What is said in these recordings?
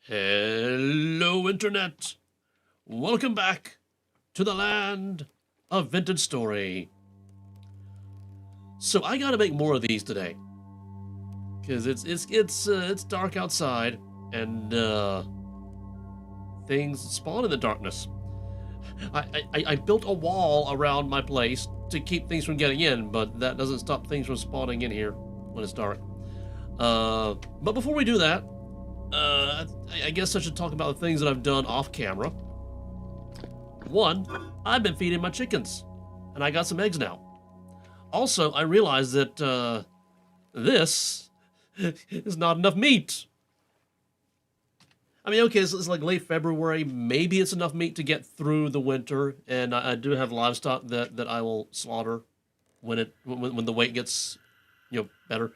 Hello, Internet! Welcome back to the land of vintage story. So I gotta make more of these today, because it's dark outside and things spawn in the darkness. I built a wall around my place to keep things from getting in, but that doesn't stop things from spawning in here when it's dark. But before we do that, I guess I should talk about the things that I've done off camera. One, I've been feeding my chickens, and I got some eggs now. Also, I realized that this is not enough meat. I mean, okay, it's like late February. Maybe it's enough meat to get through the winter, and I do have livestock that I will slaughter when the weight gets, better.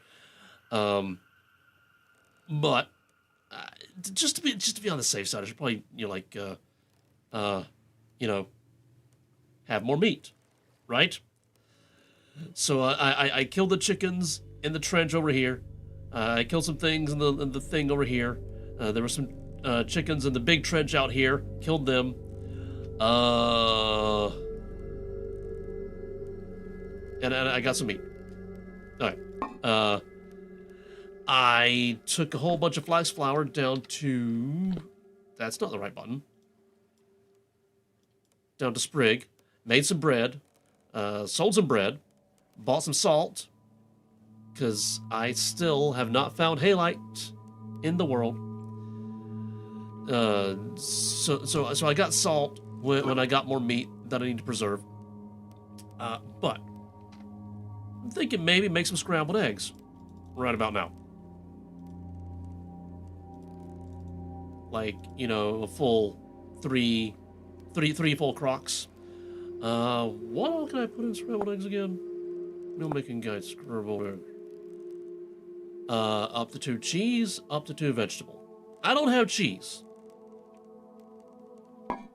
But just to be on the safe side, I should probably have more meat, right? So I killed the chickens in the trench over here. I killed some things in the thing over here. There were some chickens in the big trench out here. Killed them. And I got some meat. All right. I took a whole bunch of flax flour down to... That's not the right button. Down to Sprig. Made some bread. Sold some bread. Bought some salt. Because I still have not found halite in the world. So I got salt when I got more meat that I need to preserve. But I'm thinking maybe make some scrambled eggs right about now. Like, a full three full crocks. What all can I put in scrambled eggs again? Meal making guide, scrambled egg. Up to 2 cheese, up to 2 vegetable. I don't have cheese,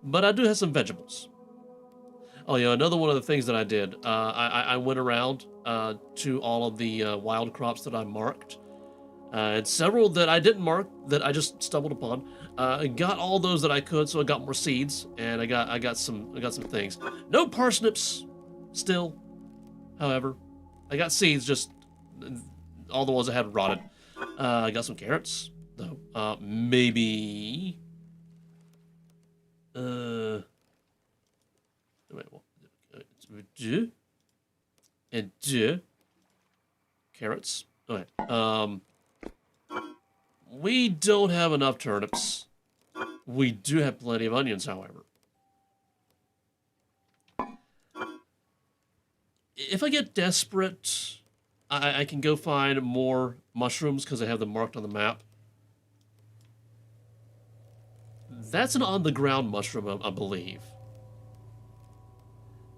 but I do have some vegetables. Oh yeah, another one of the things that I did, I went around to all of the wild crops that I marked, and several that I didn't mark that I just stumbled upon. I got all those that I could, so I got more seeds, and I got some things. No parsnips, still. However, I got seeds, just all the ones I had rotted. I got some carrots, though. Maybe. Wait, what? And carrots. Okay. We don't have enough turnips. We do have plenty of onions, however. If I get desperate, I can go find more mushrooms because I have them marked on the map. That's an on-the-ground mushroom, I believe.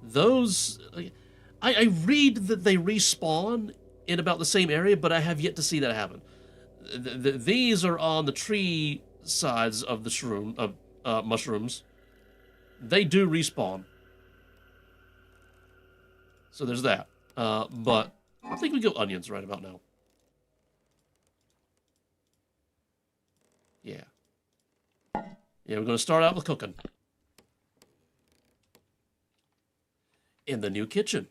Those... I read that they respawn in about the same area, but I have yet to see that happen. These are on the tree sides of the mushrooms. They do respawn. So there's that. But I think we go onions right about now. Yeah. Yeah, we're going to start out with cooking. In the new kitchen,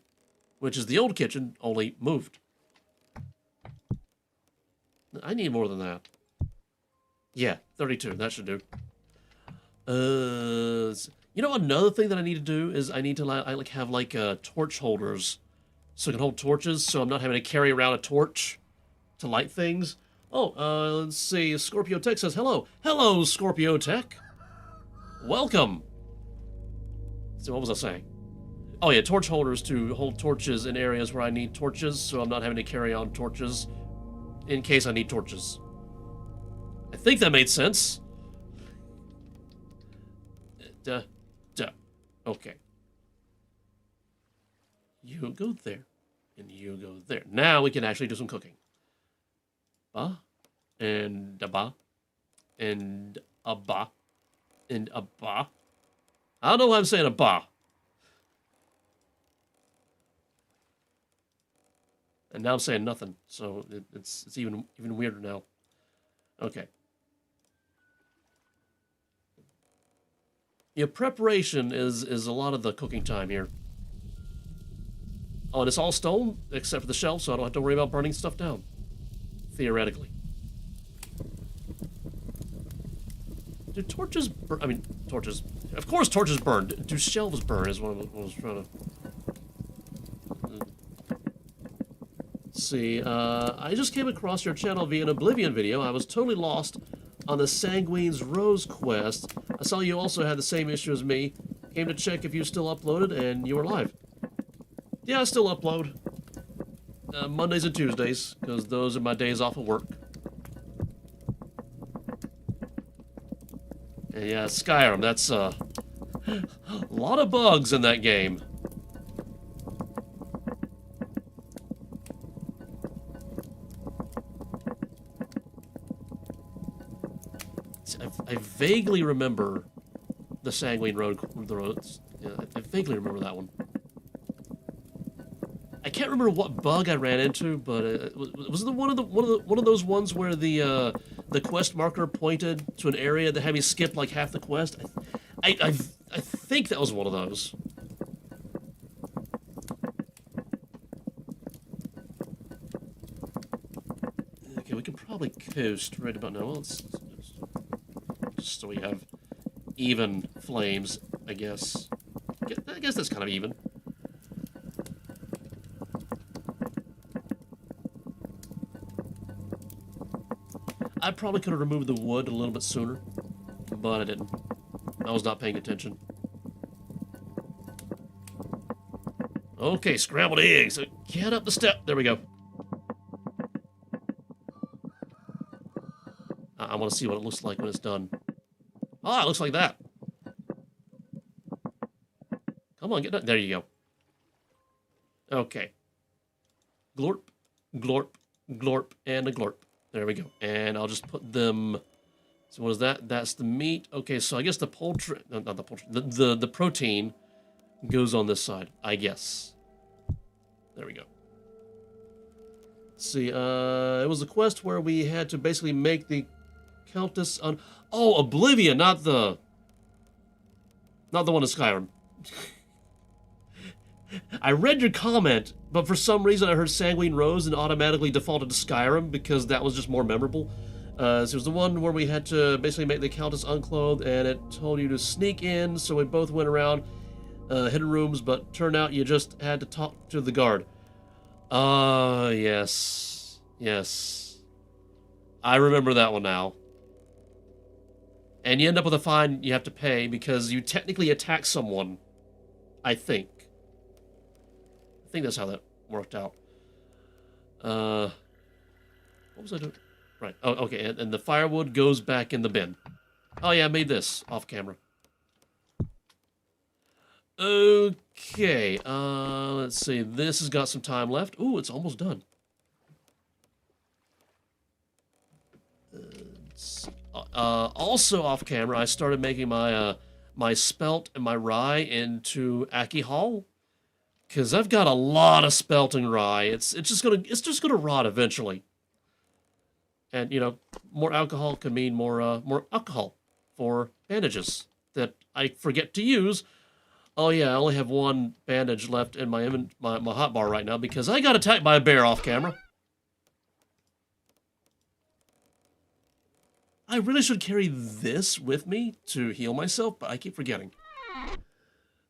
which is the old kitchen, only moved. I need more than that. Yeah, 32, that should do. You know, another thing that I need to do is I need to have torch holders so I can hold torches, so I'm not having to carry around a torch to light things. Oh, let's see. Scorpio Tech says hello. Hello, Scorpio Tech. Welcome. So what was I saying? Oh yeah, torch holders to hold torches in areas where I need torches, so I'm not having to carry on torches in case I need torches. I think that made sense. Okay. You go there, and you go there. Now we can actually do some cooking. And a ba, and a ba, and a ba. I don't know why I'm saying a ba. And now I'm saying nothing, so it's even weirder now. Okay. Yeah, preparation is a lot of the cooking time here. Oh, and it's all stone, except for the shelf, so I don't have to worry about burning stuff down. Theoretically. Do torches burn? I mean, torches. Of course torches burn. Do shelves burn is what I was trying to... Let's see, I just came across your channel via an Oblivion video. I was totally lost on the Sanguine's Rose quest. I saw you also had the same issue as me. Came to check if you still uploaded, and you were live. Yeah, I still upload. Mondays and Tuesdays, because those are my days off of work. And yeah, Skyrim, that's a lot of bugs in that game. I vaguely remember the Sanguine Road. Yeah, I vaguely remember that one. I can't remember what bug I ran into, but was it one of those ones where the quest marker pointed to an area that had me skip like half the quest? I think that was one of those. Okay, we can probably coast right about now. Let's just so we have even flames, I guess. I guess that's kind of even. I probably could have removed the wood a little bit sooner, but I didn't. I was not paying attention. Okay, scrambled eggs. Get up the step. There we go. I want to see what it looks like when it's done. Ah, it looks like that. Come Come on, get that. There you go. Okay. Glorp, glorp, glorp, and a glorp. There we go. And I'll just put them... So what is that? That's the meat. Okay, so I guess the poultry... No, not the poultry. The protein goes on this side, I guess. There we go. Let's see, it was a quest where we had to basically make the Countess on... Oh, Oblivion, not the one in Skyrim. I read your comment, but for some reason I heard Sanguine Rose and automatically defaulted to Skyrim because that was just more memorable. So it was the one where we had to basically make the Countess unclothed, and it told you to sneak in, so we both went around hidden rooms, but turned out you just had to talk to the guard. Yes. Yes. I remember that one now. And you end up with a fine you have to pay because you technically attack someone. I think that's how that worked out. What was I doing? Right. Oh, okay. And the firewood goes back in the bin. Oh, yeah, I made this off camera. Okay. Let's see. This has got some time left. Ooh, it's almost done. Also off camera, I started making my my spelt and my rye into alcohol, because I've got a lot of spelt and rye. It's just gonna rot eventually. And you know, more alcohol can mean more alcohol for bandages that I forget to use. Oh yeah, I only have one bandage left in my hotbar right now because I got attacked by a bear off camera. I really should carry this with me to heal myself, but I keep forgetting.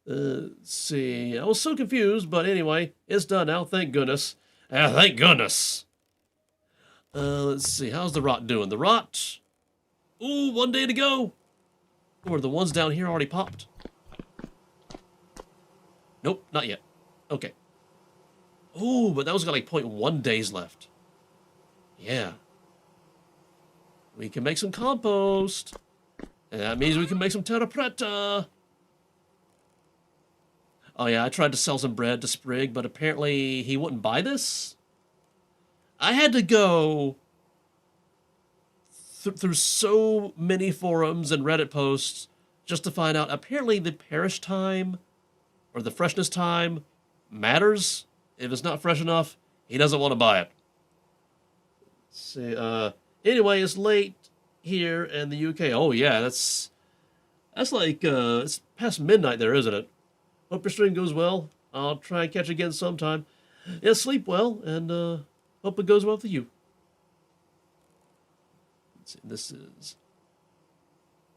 Let's see. I was so confused, but anyway, it's done now. Thank goodness. Thank goodness. Let's see. How's the rot doing? The rot. Ooh, 1 day to go. Or the ones down here already popped. Nope, not yet. Okay. Ooh, but that was got like 0.1 days left. Yeah. We can make some compost. And that means we can make some terra preta. Oh yeah, I tried to sell some bread to Sprig, but apparently he wouldn't buy this. I had to go through so many forums and Reddit posts just to find out apparently the perish time or the freshness time matters. If it's not fresh enough, he doesn't want to buy it. Let's see, anyway, it's late here in the UK. Oh yeah, that's like it's past midnight there, isn't it? Hope your stream goes well. I'll try and catch again sometime. Yeah, sleep well, and hope it goes well for you. Let's see, this is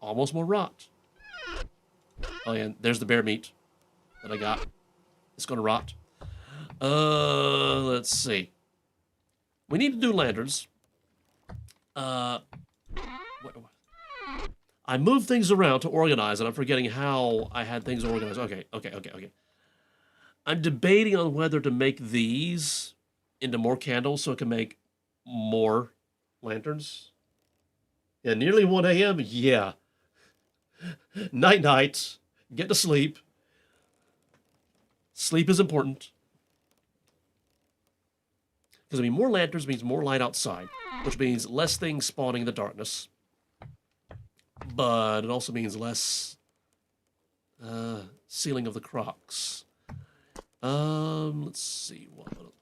almost more rot. Oh yeah, there's the bear meat that I got. It's gonna rot. Let's see. We need to do lanterns. I moved things around to organize, and I'm forgetting how I had things organized. Okay. I'm debating on whether to make these into more candles so it can make more lanterns. Yeah, nearly 1 a.m. Yeah. Night. Get to sleep. Sleep is important. Because, I mean, more lanterns means more light outside, which means less things spawning in the darkness. But it also means less sealing of the crocs. Let's see.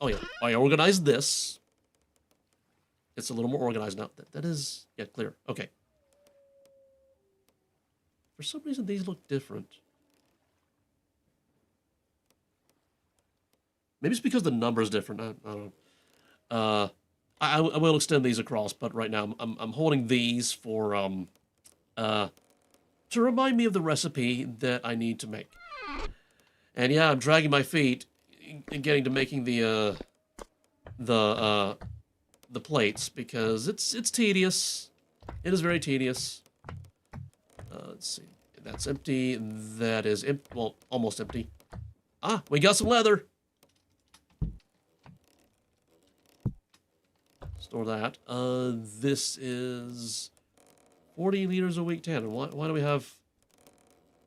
Oh, yeah. I organized this. It's a little more organized now. That is, yeah, clear. Okay. For some reason, these look different. Maybe it's because the number is different. I don't know. I will extend these across, but right now I'm holding these for to remind me of the recipe that I need to make. And yeah, I'm dragging my feet in getting to making the plates because it's tedious. It is very tedious. Let's see. That's empty. That is well, almost empty. Ah, we got some leather. Store that. This is 40 liters a week, Tanner. Why do we have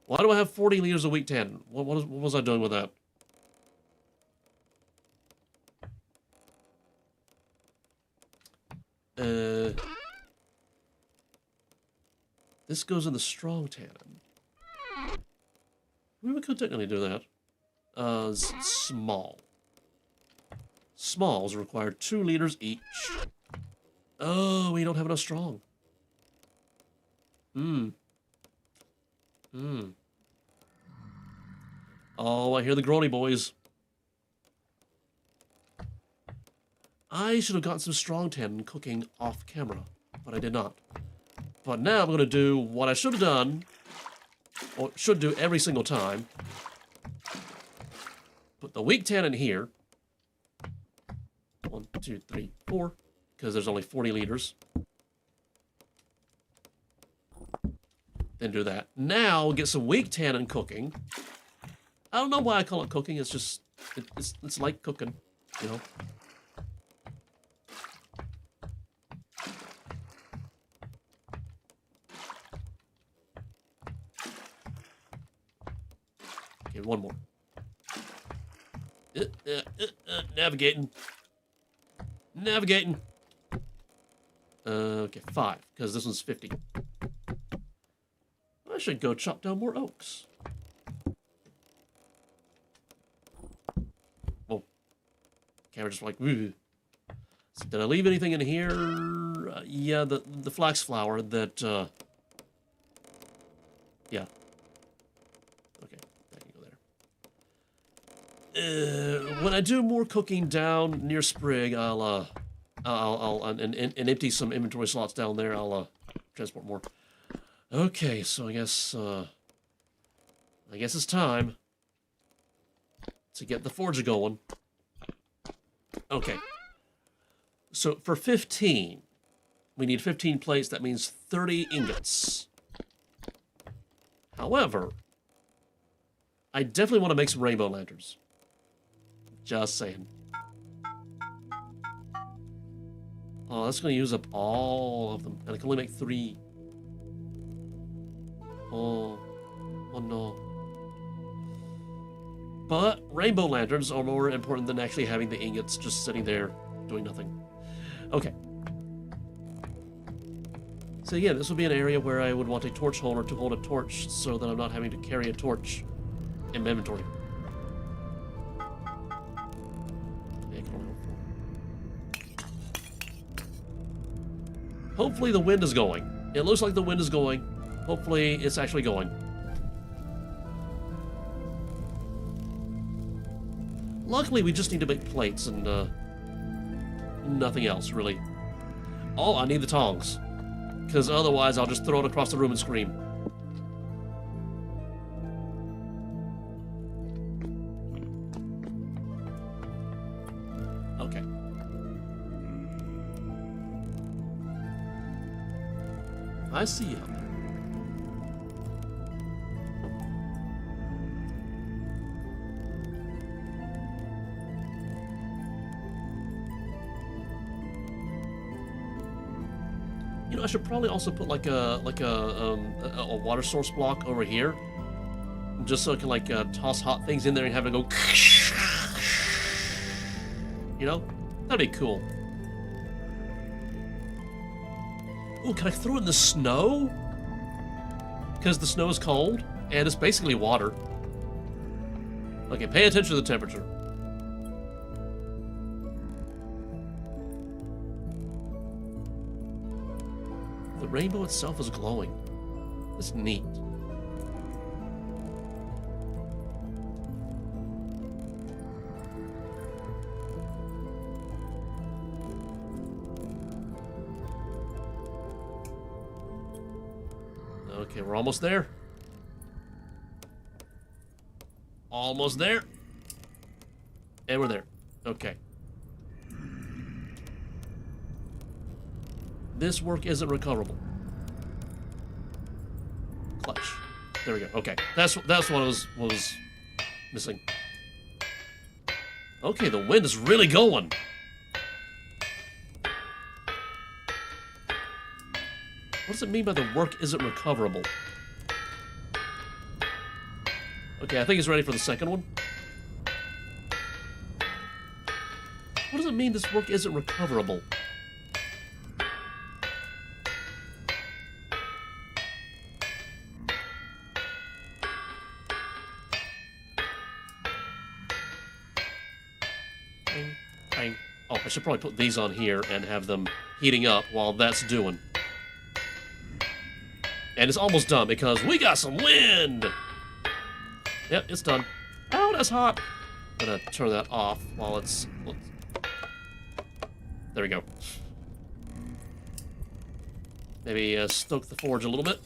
Why do I have 40 liters of weak tannin? What was I doing with that? This goes in the strong tannin. We could technically do that. Small. Smalls require 2 liters each. Oh, we don't have enough strong. Oh, I hear the groany boys. I should have gotten some strong tannin cooking off camera, but I did not. But now I'm going to do what I should have done, or should do every single time. Put the weak tannin here. 1, 2, 3, 4, because there's only 40 liters. Then do that. Now get some weak tannin cooking. I don't know why I call it cooking. It's just it's like cooking, you know. Okay, one more. Navigating. Navigating. Okay, 5, because this one's 50. I should go chop down more oaks. Oh. Camera just like, ooh. So did I leave anything in here? Yeah, the flax flower that, yeah. Okay, that can go there. When I do more cooking down near Sprig, I'll empty some inventory slots down there. I'll transport more. Okay, so I guess it's time to get the forge going. Okay. So for 15, we need 15 plates. That means 30 ingots. However, I definitely want to make some rainbow lanterns. Just saying. Oh, that's going to use up all of them. And I can only make 3. Oh no. But rainbow lanterns are more important than actually having the ingots just sitting there doing nothing. Okay. So yeah, this would be an area where I would want a torch holder to hold a torch so that I'm not having to carry a torch in my inventory. Hopefully the wind is going. It looks like the wind is going. Hopefully it's actually going. Luckily, we just need to make plates and nothing else, really. Oh, I need the tongs. Because otherwise I'll just throw it across the room and scream. Okay. I see you. You know, I should probably also put like a water source block over here, just so I can like toss hot things in there and have it go. You know, that'd be cool. Ooh, can I throw it in the snow? Because the snow is cold and it's basically water. Okay, pay attention to the temperature. The rainbow itself is glowing. That's neat. Okay, we're almost there. Almost there. And we're there. Okay. This work isn't recoverable. Clutch. There we go. Okay, that's what was missing. Okay, the wind is really going. What does it mean by the work isn't recoverable? Okay, I think he's ready for the second one. What does it mean this work isn't recoverable? Bang, bang. Oh, I should probably put these on here and have them heating up while that's doing. And it's almost done because we got some wind! Yep, it's done. Oh, that's hot. I'm gonna turn that off while it's... There we go. Maybe stoke the forge a little bit.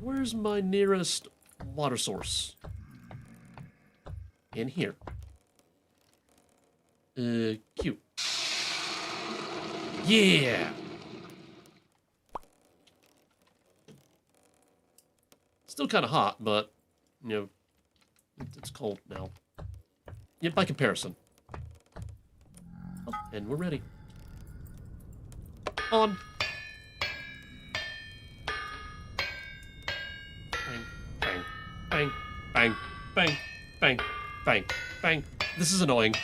Where's my nearest water source? In here. Cute. Yeah! Still kind of hot, but, you know, it's cold now. Yeah, by comparison. Oh, and we're ready. On. Bang, bang, bang, bang, bang, bang, bang, bang. This is annoying.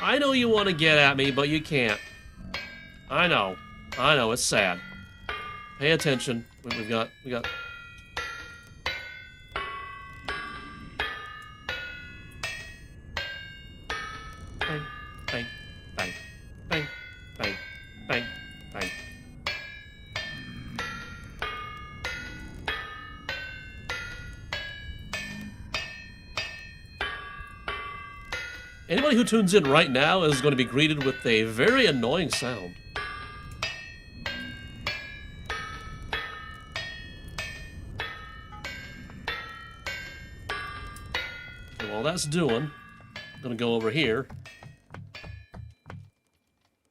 I know you want to get at me, but you can't. I know, it's sad. Pay attention. We got. Bang, bang, bang, bang, bang, bang, bang. Anybody who tunes in right now is going to be greeted with a very annoying sound. Okay, while that's doing, I'm going to go over here.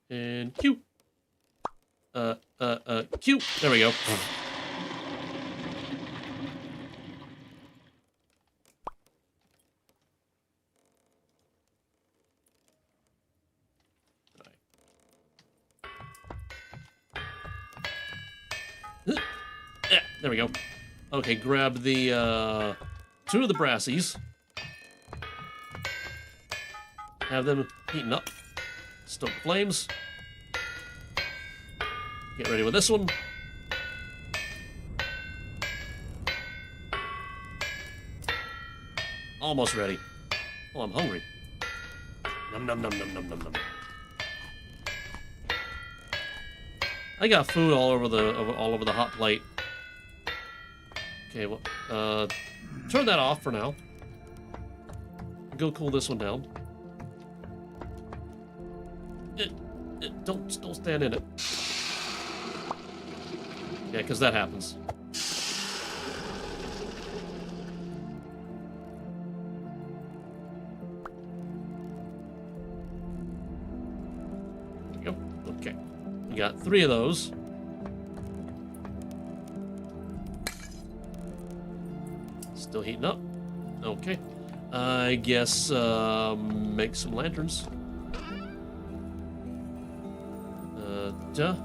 And Q. Q. There we go. There we go. Okay, grab the, 2 of the brassies. Have them heating up. Stoke the flames. Get ready with this one. Almost ready. Oh, I'm hungry. Num num num num num num num. I got food all over the hot plate. Okay, well, turn that off for now. Go cool this one down. Don't stand in it. Yeah, because that happens. There we go. Okay. We got 3 of those. Still heating up. Okay. I guess, make some lanterns. Duh.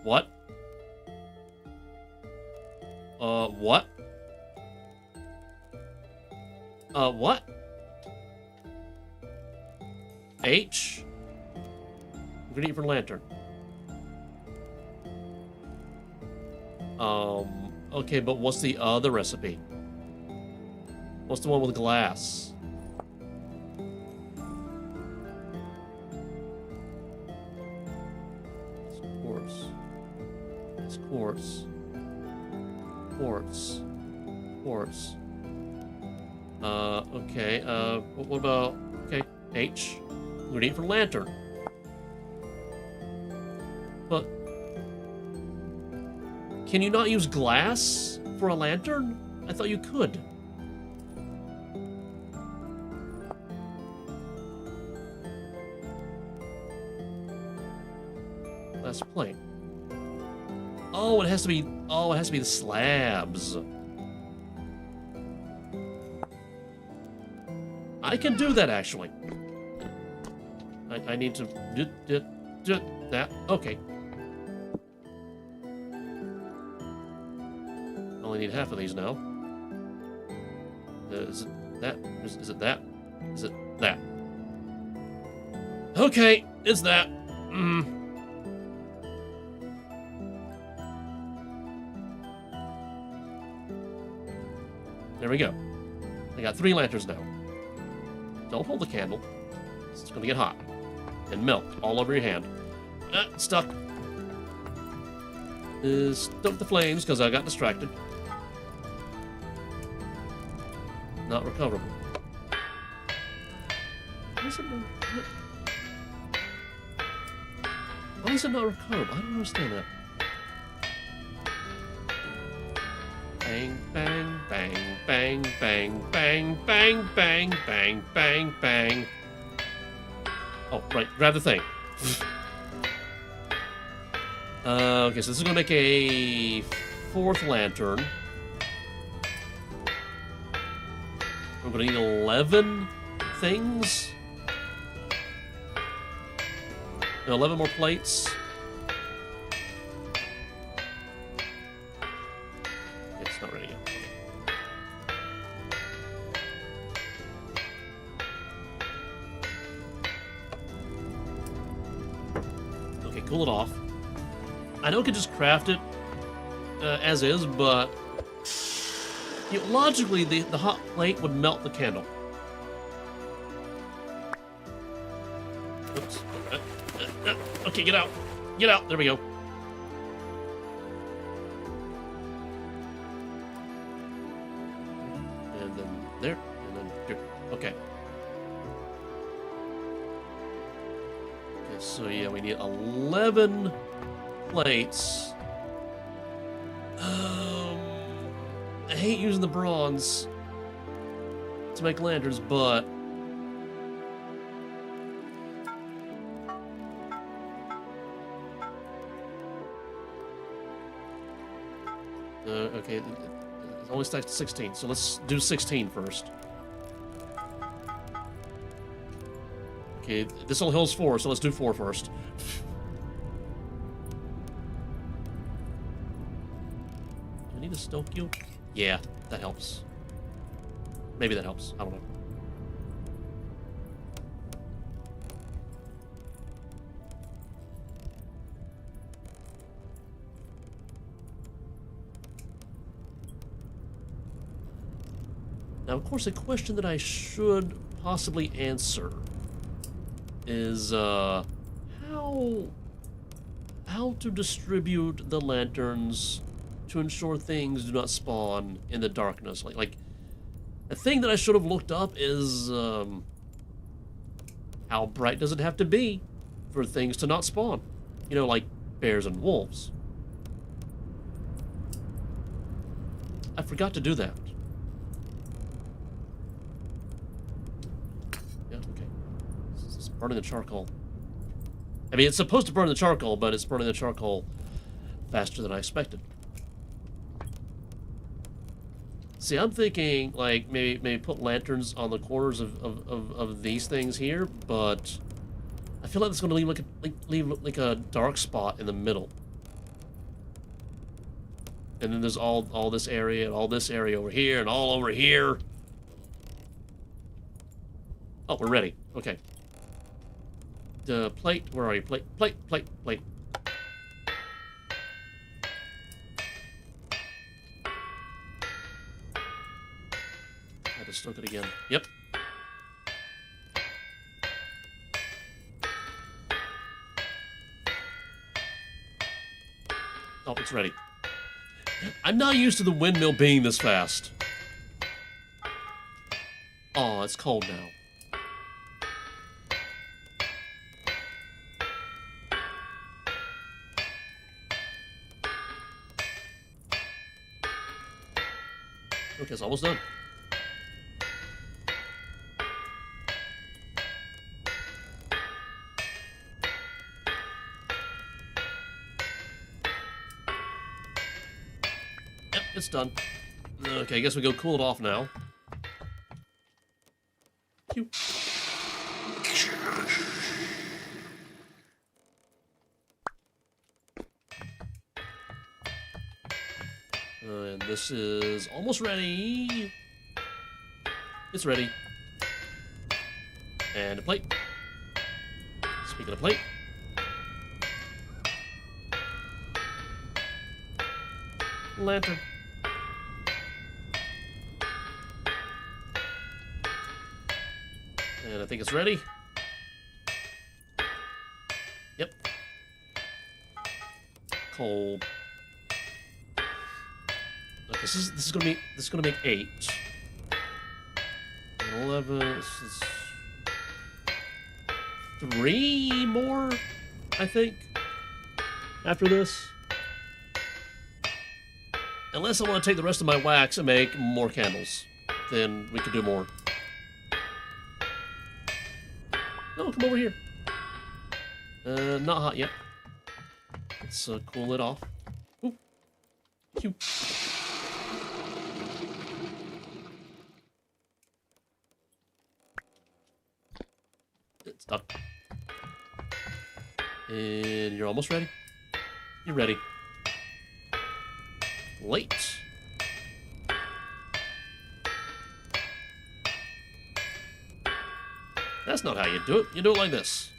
What? What? What? H? Ingredient for lantern. Okay, but what's the other recipe? What's the one with glass? Quartz. Okay, what about, okay, H, ingredient for lantern. But, can you not use glass for a lantern? I thought you could. Glass plate. Oh, it has to be the slabs. I can do that, actually. I need to do that. Okay. Only need half of these now. Is it that? Is it that? Is it that? Okay, it's that. There we go. I got 3 lanterns now. Don't hold the candle. It's gonna get hot. And melt all over your hand. Stuck. Stoke the flames because I got distracted. Not recoverable. Why is it not recoverable? I don't understand that. Bang, bang, bang, bang, bang, bang, bang, bang, bang, bang, bang. Oh, right, grab the thing. Okay, so this is gonna make a 4th lantern. We're gonna need 11 things. No, 11 more plates. It's not ready yet. Okay, cool it off. I know I could just craft it as is, but logically, the hot plate would melt the candle. Oops. Okay, get out. Get out. There we go. And then there. And then here. Okay. Okay, so yeah, we need 11 plates. I hate using the bronze to make lanterns, but okay, it only stacks to 16, so let's do 16 first. Okay, this only holds 4, so let's do 4 first. Do I need to stoke you? Yeah, that helps. Maybe that helps. I don't know. Now, of course, a question that I should possibly answer is how to distribute the lanterns to ensure things do not spawn in the darkness. Like a thing that I should have looked up is how bright does it have to be for things to not spawn? You know, like bears and wolves. I forgot to do that. Yeah, okay. It's burning the charcoal. I mean, it's supposed to burn the charcoal, but it's burning the charcoal faster than I expected. See, I'm thinking, like, maybe put lanterns on the corners of these things here, but I feel like it's going to leave like a dark spot in the middle. And then there's all this area and all this area over here and all over here. Oh, we're ready. Okay. The plate, where are you? Plate. I just stoke it again. Yep. Oh, it's ready. I'm not used to the windmill being this fast. Oh, it's cold now. Okay, it's almost done. Yep, it's done. Okay, I guess we go cool it off now. Pew. And this is almost ready. It's ready. And a plate. Speaking of plate. Lantern. And I think it's ready. Yep. Coal. Okay, this is gonna make 8. 11. This is 3 more, I think. After this. Unless I want to take the rest of my wax and make more candles, then we could do more. No, come over here. Not hot yet. Let's cool it off. Ooh. Cute. It's done. And you're almost ready. You're ready. Late. That's not how you do it. You do it like this.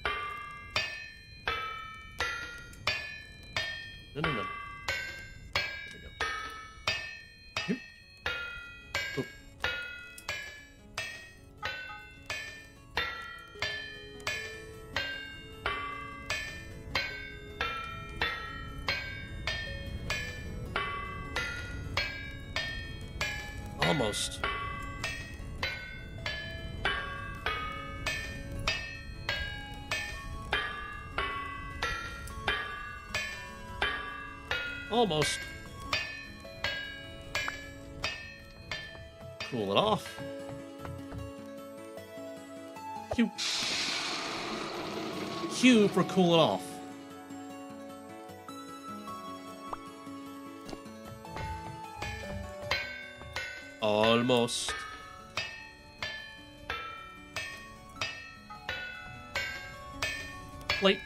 No. There we go. Here. Oh. Almost. Almost. Cool it off. Q. Q for cool it off. Almost. Plate.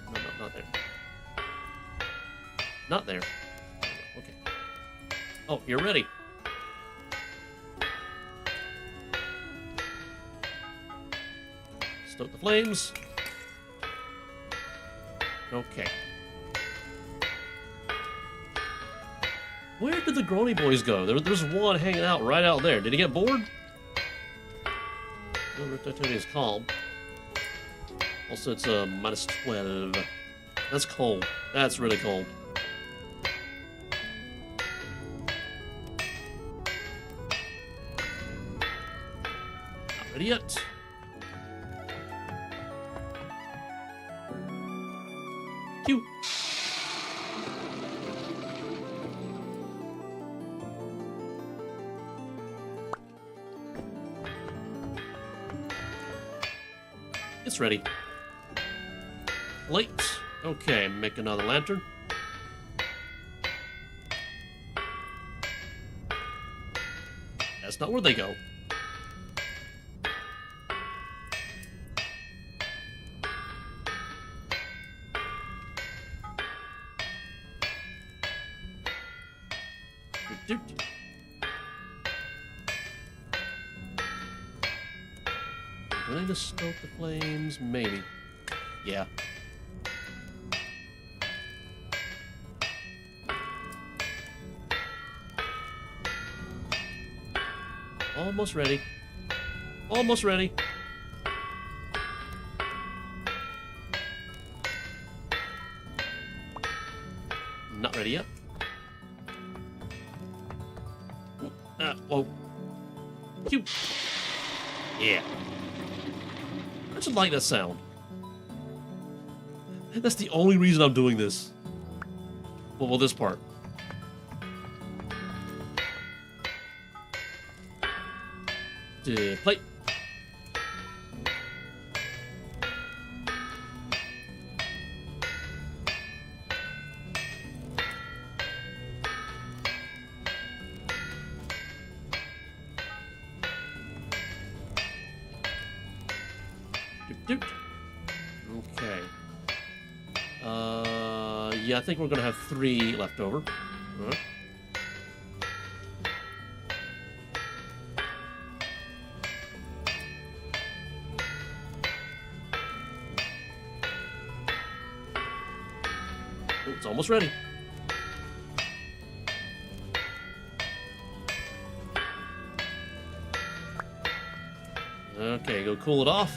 No, not there. Not there. Okay. Oh, you're ready. Stoke the flames. Okay. Where did the Grony boys go? There's one hanging out right out there. Did he get bored? No, Rotatoni is calm. Also, it's minus 12. That's cold. That's really cold. Not ready yet. Q. It's ready. Late. Okay, make another lantern. That's not where they go. Going to stoke the flames? Maybe. Yeah. Almost ready. Almost ready. Not ready yet. Whoa. Cute. Yeah. I just like that sound. That's the only reason I'm doing this. Well, this part. Plate. Yeah, I think we're gonna have 3 left over. Alright. Oh, it's almost ready. Okay, go cool it off.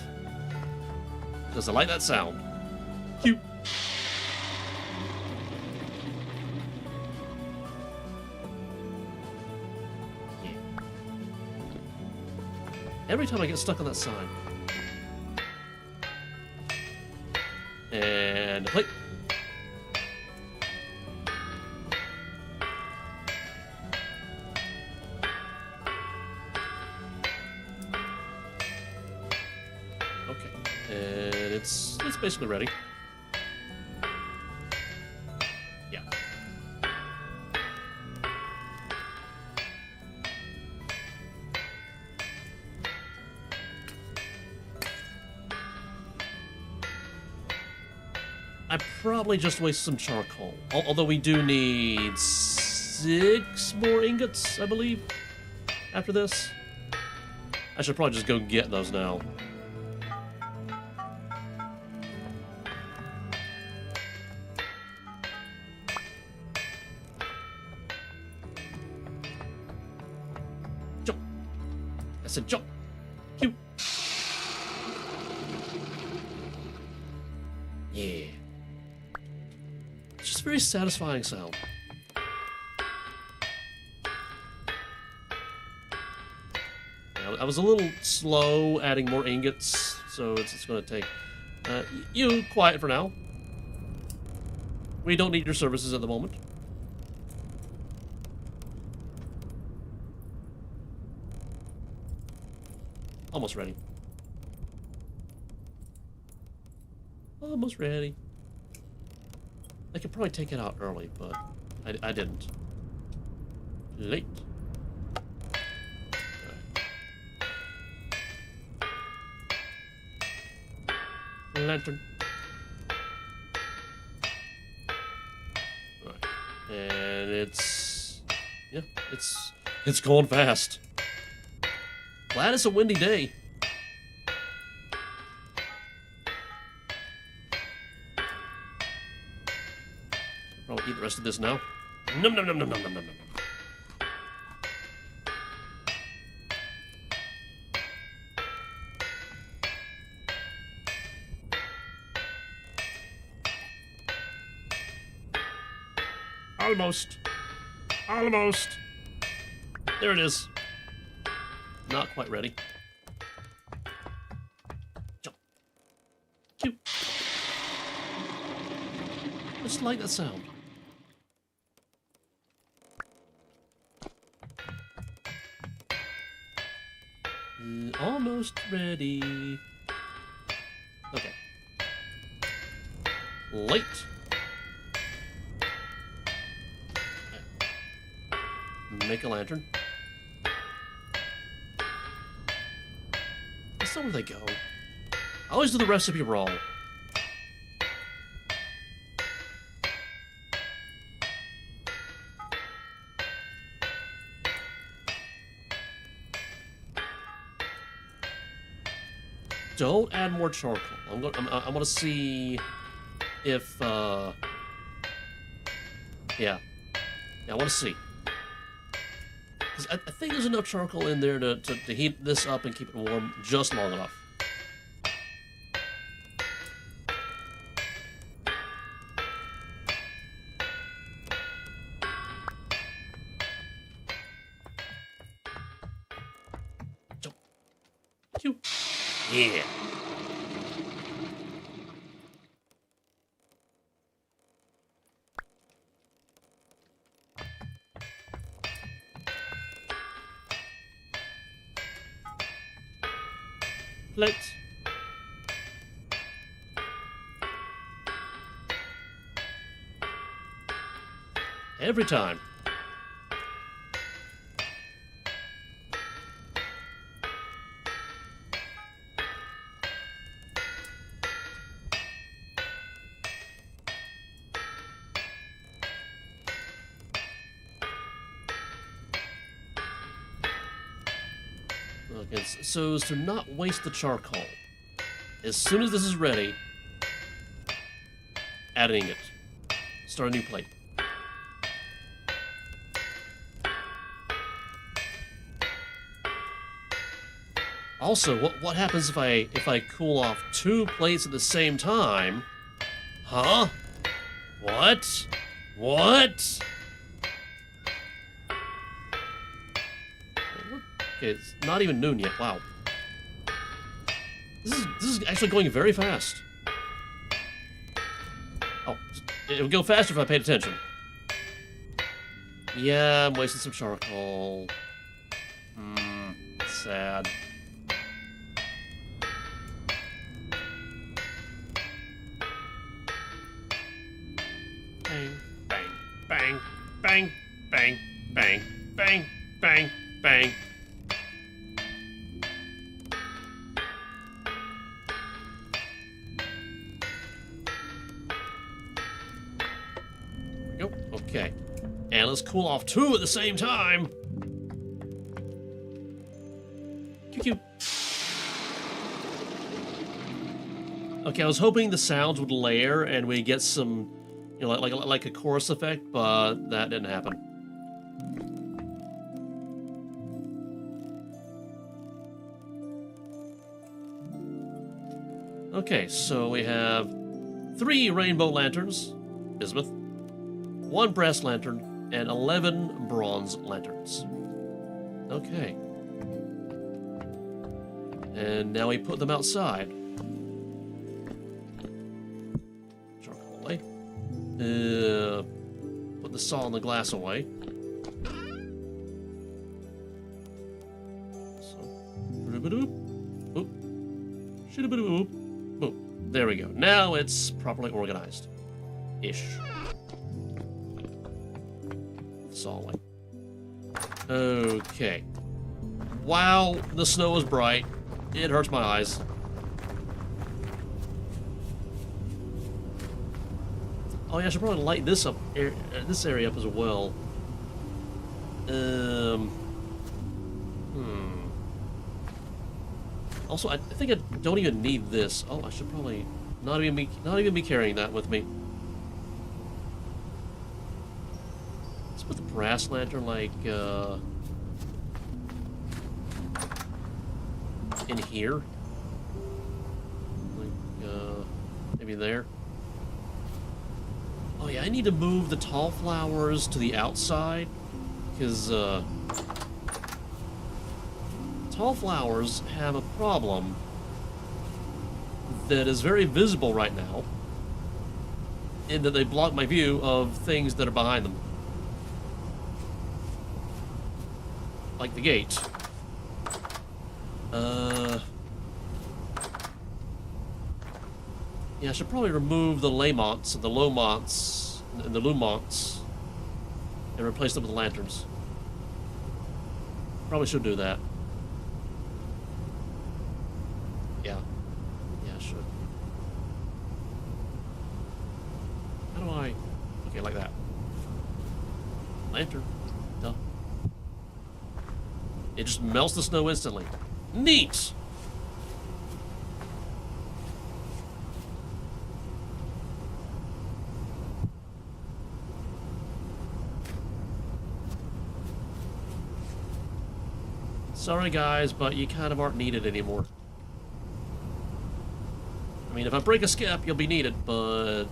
Because I like that sound. Cute. Yeah. Every time I get stuck on that sign. And a plate. And it's basically ready. Yeah. I probably just wasted some charcoal. Although we do need 6 more ingots, I believe, after this. I should probably just go get those now. I said jump. Cute. Yeah. It's just a very satisfying sound. I was a little slow adding more ingots, so it's going to take you quiet for now. We don't need your services at the moment. Almost ready. Almost ready. I could probably take it out early, but I didn't. Late. Right. Lantern. Right. And it's going fast. Glad it's a windy day. Probably eat the rest of this now. Num num num num num num num num. Almost. Almost. There it is. Not quite ready. Jump. Cute. I just like that sound. Almost ready. Okay. Late. Okay. Make a lantern. That's not where they go. I always do the recipe wrong. Don't add more charcoal. I want to see if yeah, I want to see, because I think there's enough charcoal in there to heat this up and keep it warm just long enough. Jump. Cute. Yeah. Let's. Every time. Okay, so as to not waste the charcoal, as soon as this is ready, add an ingot. Start a new plate. Also, what happens if I cool off 2 plates at the same time? Huh? What? What? Okay, it's not even noon yet. Wow. This is actually going very fast. Oh, it would go faster if I paid attention. Yeah, I'm wasting some charcoal. Sad. Bang, bang, bang, bang, bang, bang, bang. There we go. Okay. And let's cool off 2 at the same time. Cute. Okay, I was hoping the sounds would layer and we get some, you know, like a chorus effect, but that didn't happen. Okay, so we have 3 rainbow lanterns, bismuth, 1 brass lantern, and 11 bronze lanterns. Okay. And now we put them outside. Charcoal away. Put the saw and the glass away. So, there we go. Now it's properly organized. Ish. Saw away. Okay. Wow, the snow is bright. It hurts my eyes. Oh yeah, I should probably light this up, this area up as well. Also, I think I don't even need this. Oh, I should probably not even be carrying that with me. Let's put the brass lantern like in here, like maybe there. Oh yeah, I need to move the tall flowers to the outside, because tall flowers have a problem that is very visible right now, in that they block my view of things that are behind them. Like the gate. Yeah, I should probably remove the Laymonts and the Lowmonts and the Lumonts and replace them with lanterns. Probably should do that. Yeah. Yeah, I should. How do I... Okay, like that. Lantern. Duh. It just melts the snow instantly. Neat! Sorry guys, but you kind of aren't needed anymore. I mean, if I break a skip, you'll be needed, but...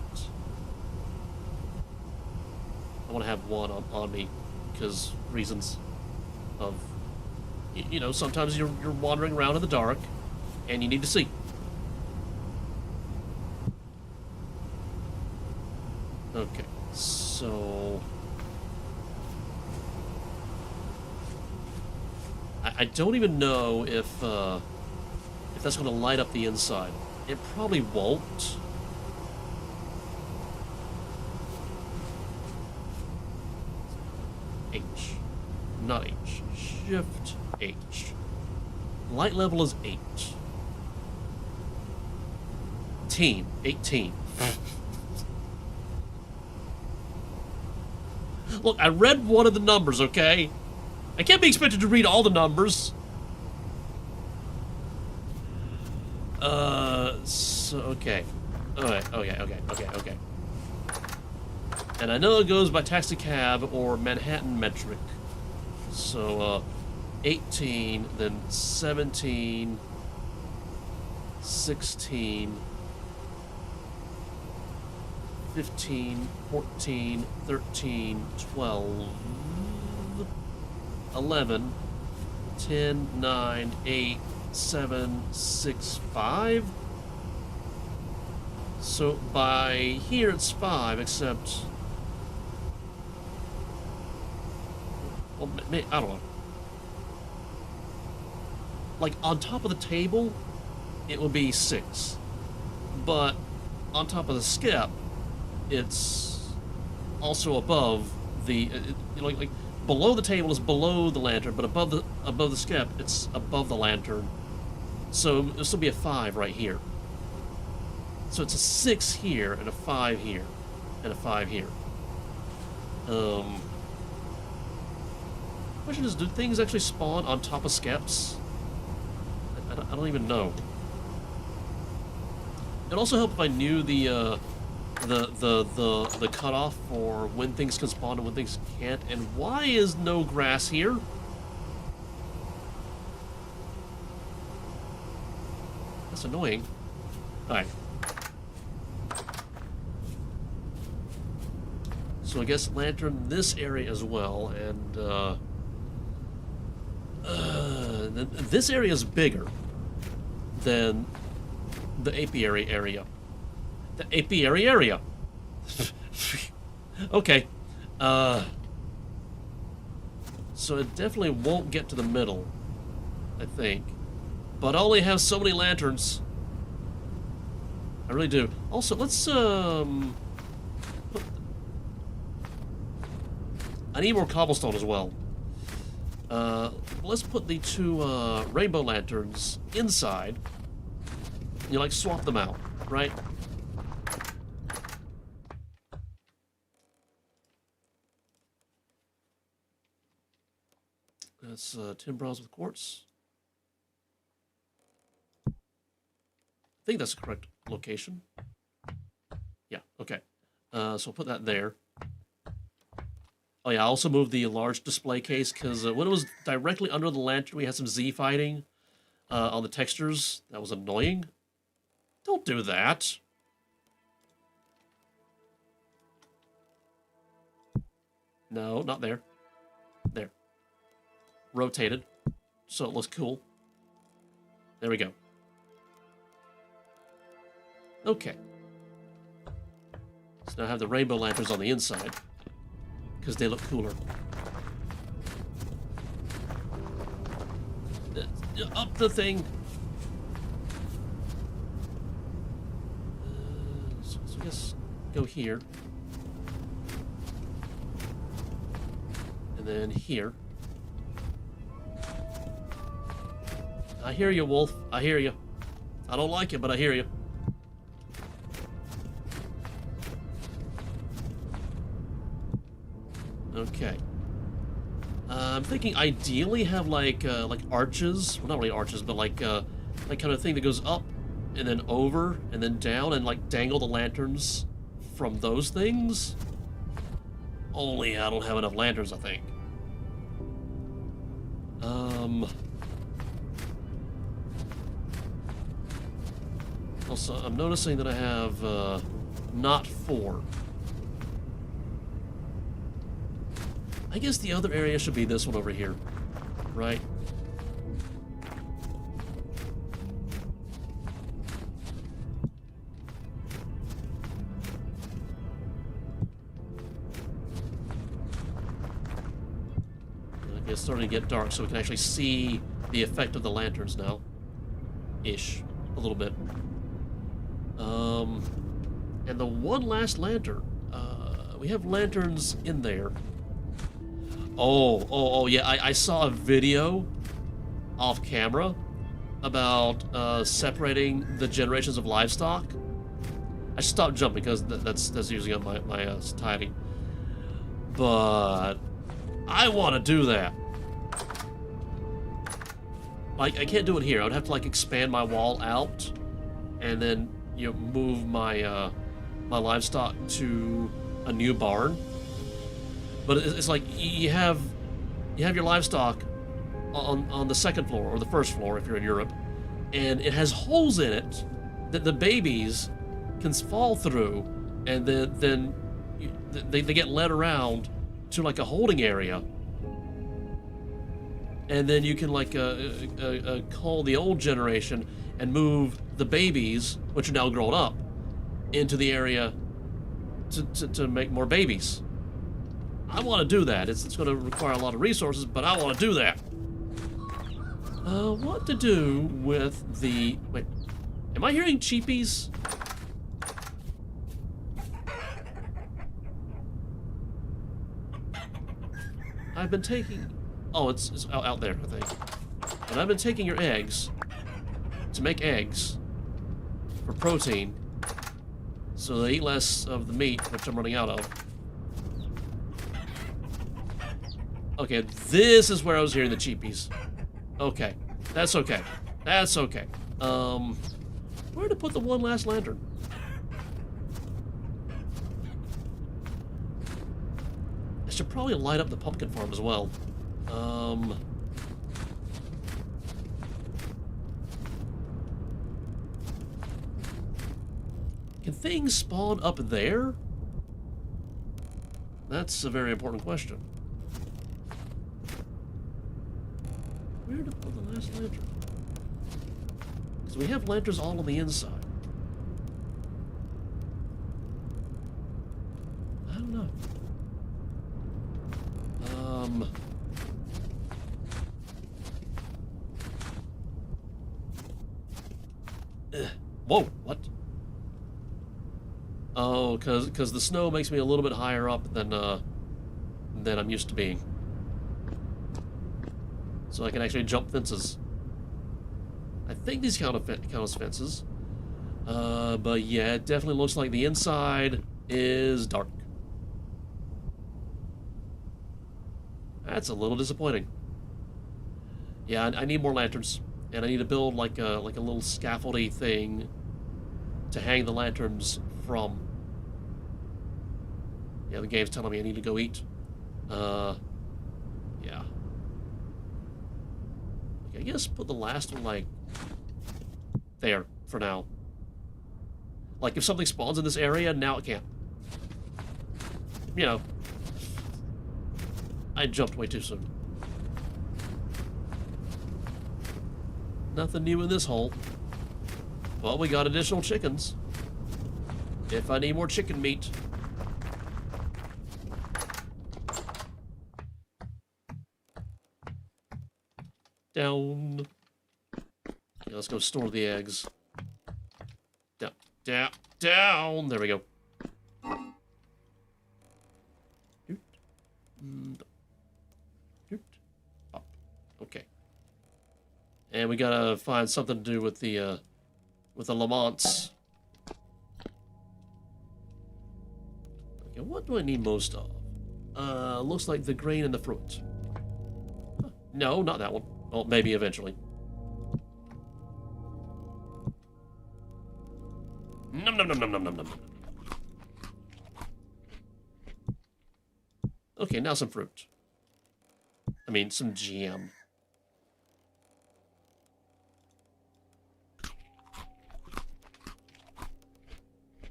I want to have one on me, because reasons of... You know, sometimes you're wandering around in the dark, and you need to see. Okay, so... I don't even know if that's going to light up the inside. It probably won't. H. Not H. Shift H. Light level is 8. Team. 18. Look, I read one of the numbers, okay? I can't be expected to read all the numbers. So, okay. Okay. And I know it goes by taxi cab or Manhattan metric. So, 18, then 17, 16, 15, 14, 13, 12, 11, 10, 9, 8, 7, 6, 5. So by here it's 5, except... Well, I don't know. Like, on top of the table, it would be 6. But on top of the skep, it's also above the... like below the table is below the lantern, but above the skep, it's above the lantern. So it'll still be a 5 right here. So it's a 6 here, and a 5 here, and a 5 here. Question is, do things actually spawn on top of skeps? I don't even know. It'd also help if I knew the cutoff for when things can spawn and when things can't. And why is no grass here? That's annoying. Alright. So I guess lantern this area as well, and this area is bigger than the apiary area. The apiary area. Okay. So it definitely won't get to the middle, I think. But I only have so many lanterns. I really do. Also, let's I need more cobblestone as well. Let's put the 2 rainbow lanterns inside. You like swap them out, right? That's 10 bronze with quartz. I think that's the correct location. Yeah, okay. So I'll put that there. Oh yeah, I also moved the large display case because when it was directly under the lantern, we had some Z fighting on the textures. That was annoying. Don't do that. No, not there. There. Rotated, so it looks cool. There we go. Okay. So now I have the rainbow lanterns on the inside, because they look cooler. Up the thing. So I guess go here. And then here. I hear you, Wolf. I hear you. I don't like it, but I hear you. Okay. I'm thinking ideally have like arches. Well, not really arches, but like kind of thing that goes up and then over and then down and like dangle the lanterns from those things. Only I don't have enough lanterns, I think. Also, I'm noticing that I have not 4. I guess the other area should be this one over here, right? It's starting to get dark, so we can actually see the effect of the lanterns now. Ish. A little bit. And the one last lantern. We have lanterns in there. Oh, yeah, I saw a video off camera about separating the generations of livestock. I should stop jumping because that's using up my satiety. But I want to do that. Like, I can't do it here. I would have to, like, expand my wall out and then move my my livestock to a new barn. But it's like you have your livestock on the second floor or the first floor if you're in Europe, and it has holes in it that the babies can fall through, and then they get led around to like a holding area, and then you can like call the old generation and move the babies, which are now grown up, into the area to make more babies. I want to do that. It's going to require a lot of resources, but I want to do that. What to do with the... Wait, am I hearing cheapies? I've been taking... Oh, it's out there, I think. And I've been taking your eggs to make eggs for protein, so they eat less of the meat, which I'm running out of. Okay, this is where I was hearing the cheapies. Okay, that's okay. That's okay. Where to put the one last lantern? I should probably light up the pumpkin farm as well. Can things spawn up there? That's a very important question. Where to put the last lantern? Because we have lanterns all on the inside. I don't know. Whoa, what? Oh, because the snow makes me a little bit higher up than I'm used to being. So I can actually jump fences. I think these count as fences. But yeah, it definitely looks like the inside is dark. That's a little disappointing. Yeah, I need more lanterns, and I need to build like a little scaffoldy thing to hang the lanterns from. Yeah, the game's telling me I need to go eat. Yeah. Okay, I guess put the last one like there for now. Like if something spawns in this area, now it can't. You know. I jumped way too soon. Nothing new in this hole. Well, we got additional chickens. If I need more chicken meat. Down. Yeah, let's go store the eggs. Down, down, down. There we go. Up. Okay. And we gotta find something to do with the Lamants. Okay, what do I need most of? Looks like the grain and the fruit. Huh. No, not that one. Well, maybe eventually. Num num num num num num num. Okay, now some fruit. I mean, some jam.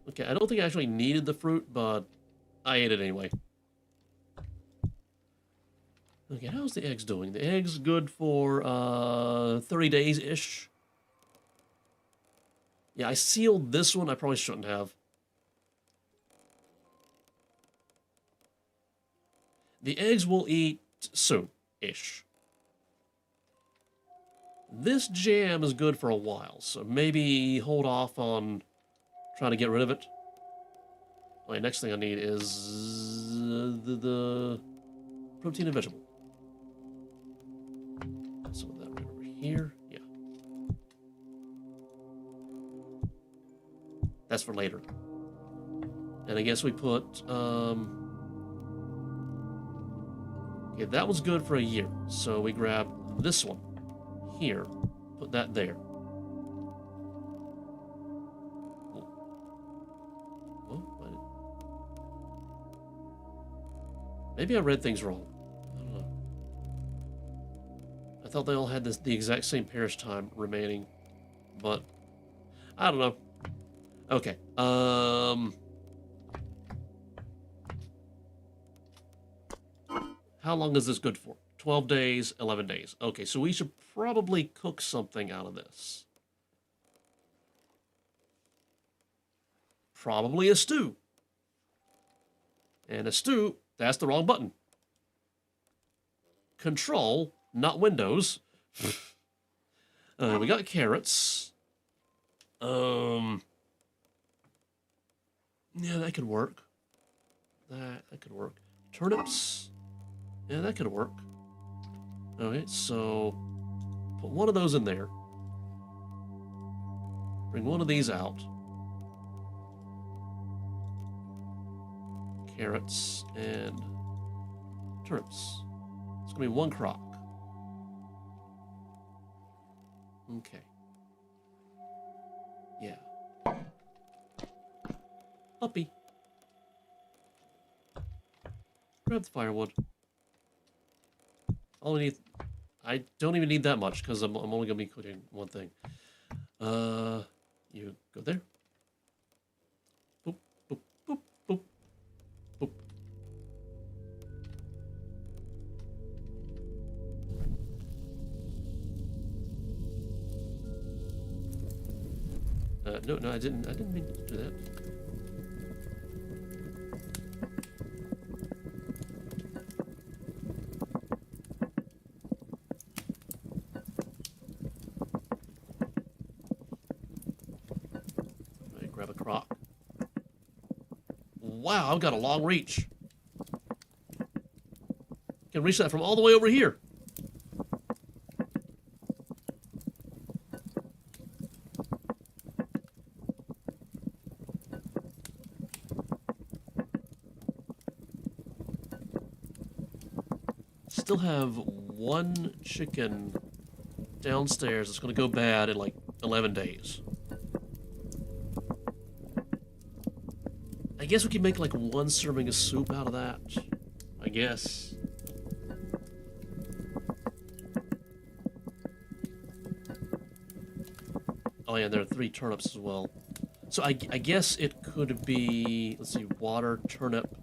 Okay, I don't think I actually needed the fruit, but I ate it anyway. Okay, how's the eggs doing? The eggs good for 30 days-ish. Yeah, I sealed this one. I probably shouldn't have. The eggs will eat soon-ish. This jam is good for a while, so maybe hold off on trying to get rid of it. Okay, next thing I need is the protein and vegetable. Some of that right over here. Yeah. That's for later. And I guess we put, okay, that was good for a year. So we grab this one here, put that there. Maybe I read things wrong. I don't know. I thought they all had the exact same parish time remaining, but I don't know. Okay. How long is this good for? 12 days, 11 days. Okay, so we should probably cook something out of this. Probably a stew. And a stew, that's the wrong button. Control, not Windows. We got carrots. Yeah, that could work. That could work. Turnips. Yeah, that could work. Okay, so put one of those in there. Bring one of these out. Carrots and turnips. It's gonna be one crock. Okay. Yeah. Puppy. Grab the firewood. All I need. I don't even need that much because I'm only gonna be cooking one thing. You go there. Boop, boop, boop, boop, boop. No, I didn't mean to do that. Grab a crock. Wow, I've got a long reach. Can reach that from all the way over here. Still have one chicken downstairs that's going to go bad in like 11 days. I guess we can make like one serving of soup out of that. I guess. Oh yeah, there are 3 turnips as well. So I guess it could be, let's see, water, turnip,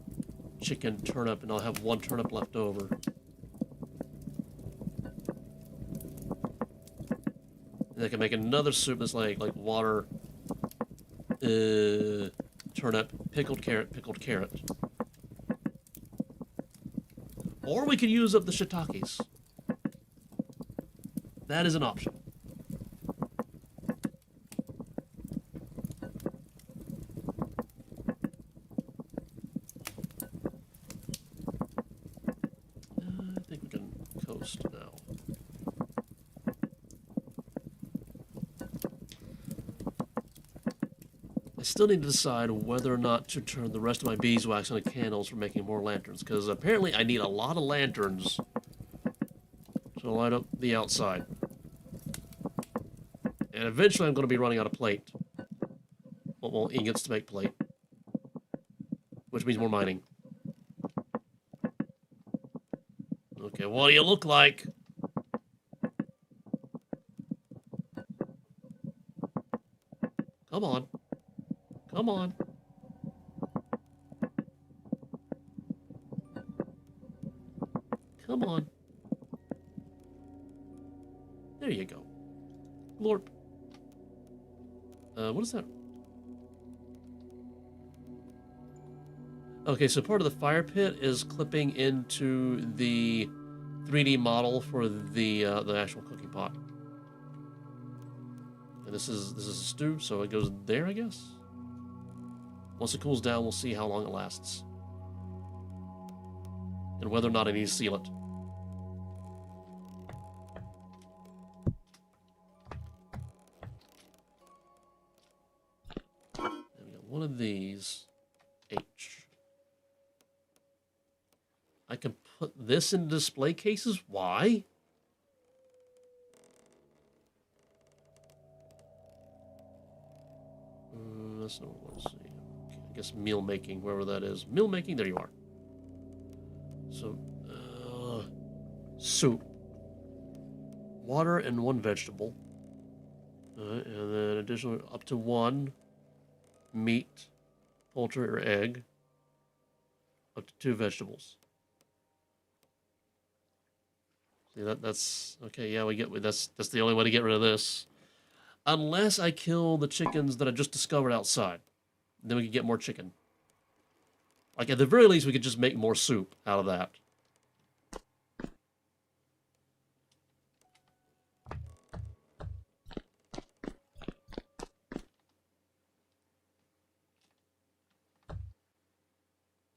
chicken, turnip, and I'll have 1 turnip left over. And I can make another soup that's like water, turnip, pickled carrot. Or we could use up the shiitakes. That is an option. I think we can coast now. I still need to decide whether or not to turn the rest of my beeswax into candles for making more lanterns, because apparently I need a lot of lanterns to light up the outside. And eventually I'm going to be running out of plate. Well, ingots to make plate. Which means more mining. Okay, what do you look like? Come on. Come on. Come on. There you go. Glorp. What is that? Okay, so part of the fire pit is clipping into the 3D model for the actual cooking pot. And this is a stew, so it goes there, I guess. Once it cools down, we'll see how long it lasts. And whether or not I need to seal it. And we got one of these. H. I can put this in display cases? Why? That's not what I want to see. Okay, I guess meal making, wherever that is. Meal making, there you are. soup. Water and 1 vegetable. And then additional up to 1 meat, poultry, or egg. Up to 2 vegetables. See that's okay. Yeah, that's the only way to get rid of this, unless I kill the chickens that I just discovered outside. Then we can get more chicken. Like at the very least, we could just make more soup out of that.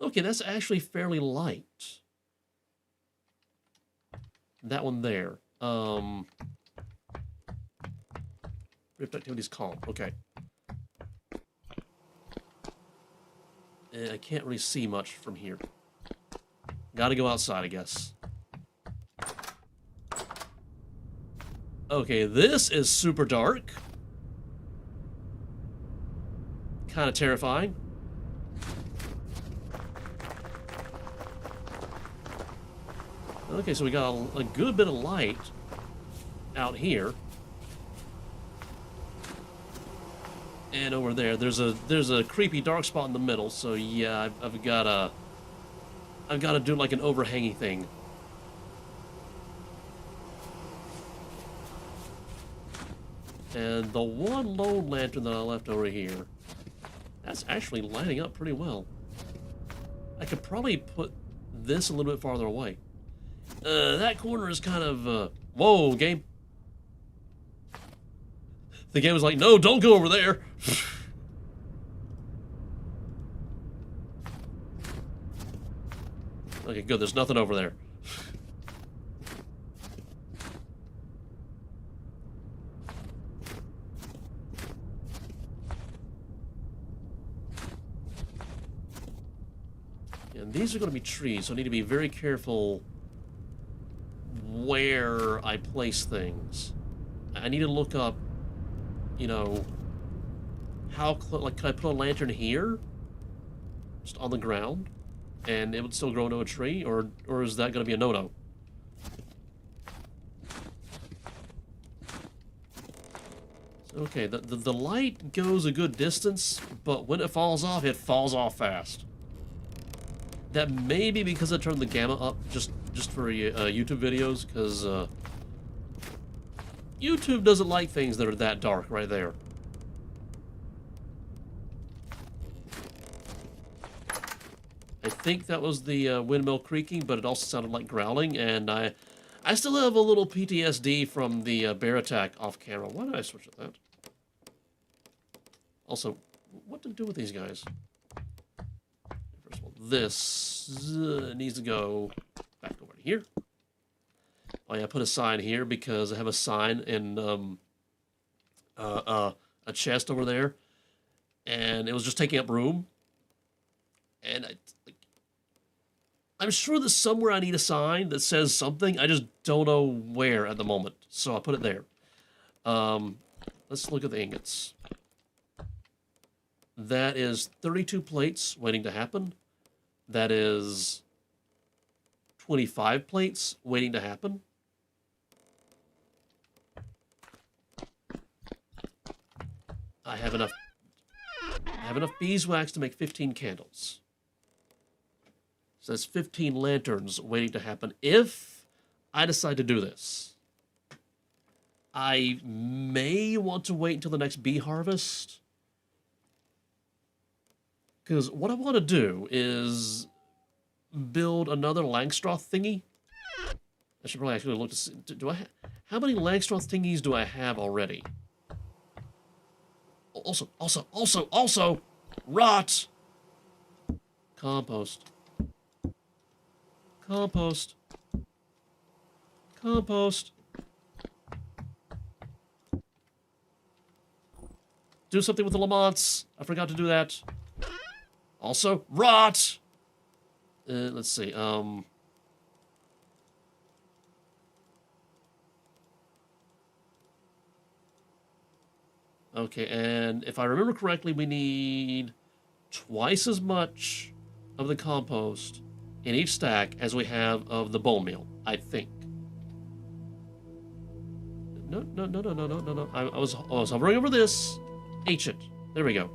Okay, that's actually fairly light. That one there. Rift activity's calm. Okay. I can't really see much from here. Gotta go outside, I guess. Okay, this is super dark. Kind of terrifying. Okay, so we got a good bit of light out here. And over there, there's a creepy dark spot in the middle. So yeah, I've got to do like an overhanging thing. And the one lone lantern that I left over here, that's actually lighting up pretty well. I could probably put this a little bit farther away. That corner is kind of, whoa, game. The game was like, no, don't go over there. Okay, good, there's nothing over there. And these are going to be trees, so I need to be very careful where I place things. I need to look up, you know, how close, like, could I put a lantern here? Just on the ground? And it would still grow into a tree? Or is that going to be a no-no? Okay, the light goes a good distance, but when it falls off fast. That may be because I turned the gamma up just for YouTube videos, because YouTube doesn't like things that are that dark right there. I think that was the windmill creaking, but it also sounded like growling, and I still have a little PTSD from the bear attack off camera. Why did I switch to that? Also, what to do with these guys? First of all, this needs to go back over to here. Oh yeah, I put a sign here because I have a sign in a chest over there, and it was just taking up room. And I'm sure that somewhere I need a sign that says something. I just don't know where at the moment, so I put it there. Let's look at the ingots. That is 32 plates waiting to happen. That is 25 plates waiting to happen. I have enough beeswax to make 15 candles. So that's 15 lanterns waiting to happen if I decide to do this. I may want to wait until the next bee harvest. Because what I want to do is build another Langstroth thingy. I should probably actually look to see, how many Langstroth thingies do I have already? Also, rot! Compost. Compost. Do something with the Lamonts. I forgot to do that. Also, rot! Let's see, okay, and if I remember correctly, we need twice as much of the compost in each stack as we have of the bone meal, I think. No. I was hovering over this. Ancient. There we go.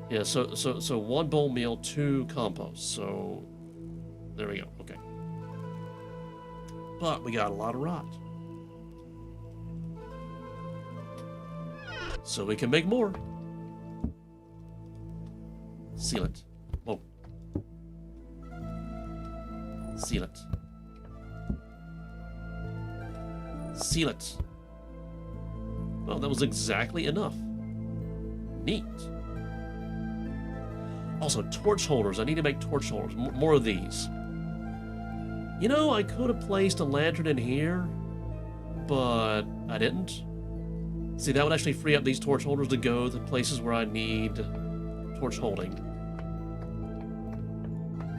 Yeah, so 1 bone meal, 2 compost. So there we go. Okay. But we got a lot of rot. So we can make more. Seal it. Whoa. Seal it. Seal it. Well, that was exactly enough. Neat. Also, torch holders. I need to make torch holders. More of these. You know, I could have placed a lantern in here, but I didn't. See, that would actually free up these torch holders to go to places where I need torch holding.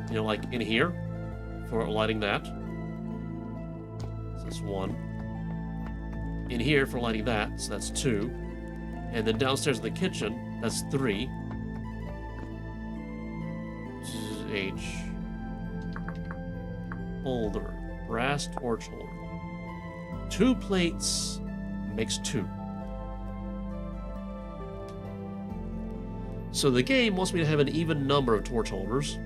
You know, like in here for lighting that. So that's 1. In here for lighting that, so that's 2. And then downstairs in the kitchen, that's 3. H. Holder. Brass torch holder. 2 plates makes 2. So the game wants me to have an even number of torch holders.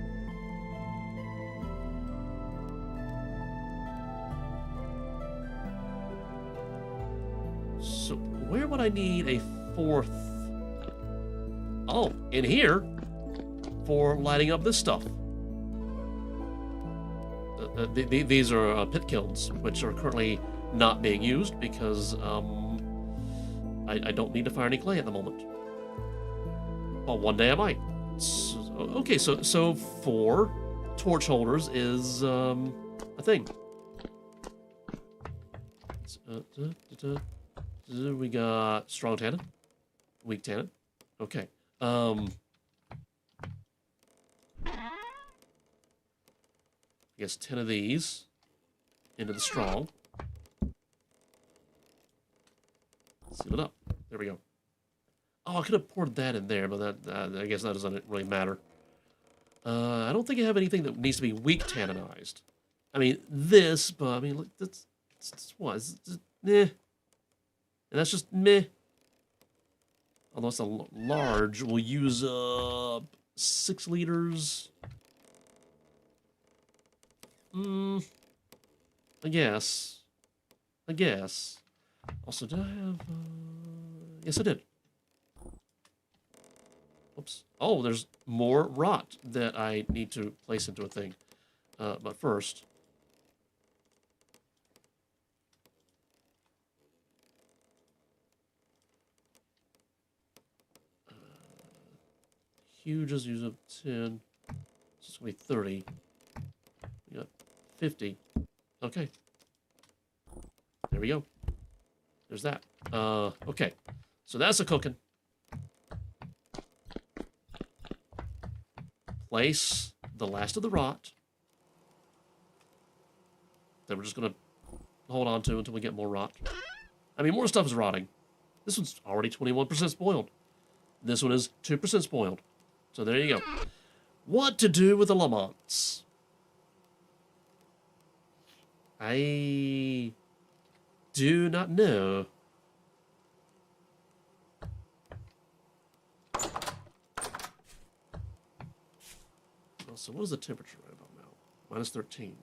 So where would I need a 4th? Oh, in here for lighting up this stuff. These are pit kilns, which are currently not being used because I don't need to fire any clay at the moment. Well, one day I might. So, okay, so 4 torch holders is a thing. We got strong tannin, weak tannin. Okay. I guess 10 of these into the strong. Seal it up. There we go. Oh, I could have poured that in there, but that I guess that doesn't really matter. I don't think I have anything that needs to be weak tanninized. I mean, this, but I mean, look, that's what? It's meh. And that's just meh. Although it's a large, we'll use 6 liters. I guess. Also, did I have... Yes, I did. Oops. Oh, there's more rot that I need to place into a thing. But first... huge is use up 10. This is going to be 30. We got 50. Okay. There we go. There's that. Okay. So that's a cooking. Place the last of the rot that we're just going to hold on to until we get more rot. I mean, more stuff is rotting. This one's already 21% spoiled. This one is 2% spoiled. So there you go. What to do with the laments? I do not know. So what is the temperature right about now? Minus 13.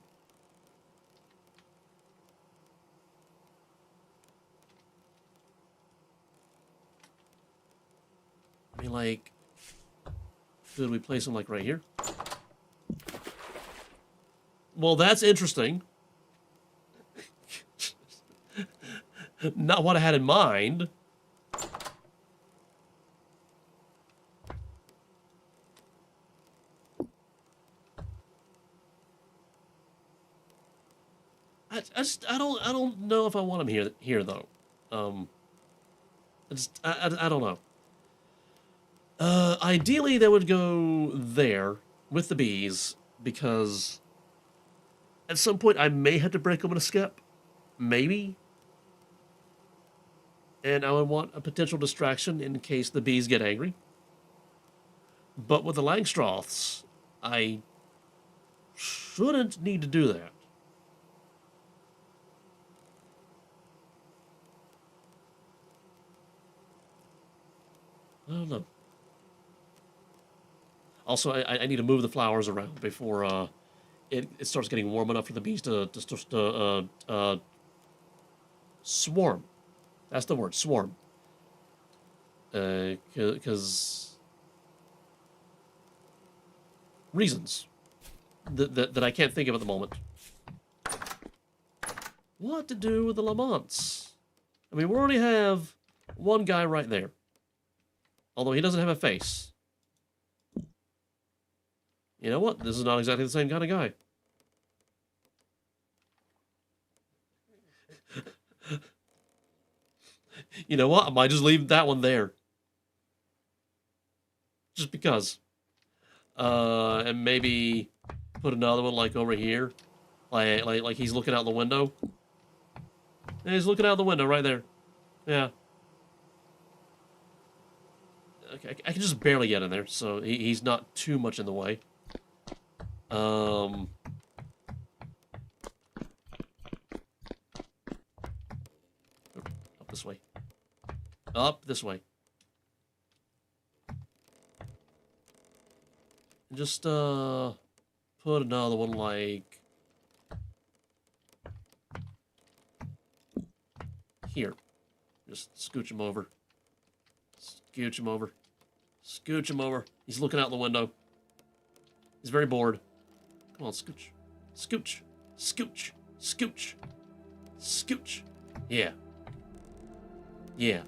I mean, like, should we place them like right here? Well, that's interesting. Not what I had in mind. I don't know if I want them here though. I don't know. Ideally, they would go there with the bees because at some point I may have to break them in a skip, maybe, and I would want a potential distraction in case the bees get angry. But with the Langstroths, I shouldn't need to do that. I don't know. Also, I need to move the flowers around before it starts getting warm enough for the bees to swarm. That's the word, swarm. Because reasons that I can't think of at the moment. What to do with the Laments? I mean, we already have one guy right there. Although he doesn't have a face. You know what? This is not exactly the same kind of guy. You know what? I might just leave that one there. Just because. And maybe put another one like over here. Like he's looking out the window. Yeah, he's looking out the window right there. Yeah. Okay, I can just barely get in there, so he's not too much in the way. Up this way. Up this way. And just put another one like here. Just scooch him over. Scooch him over. Scooch him over. He's looking out the window. He's very bored. Come on, scooch. Scooch. Scooch. Scooch. Scooch. Yeah. Yeah.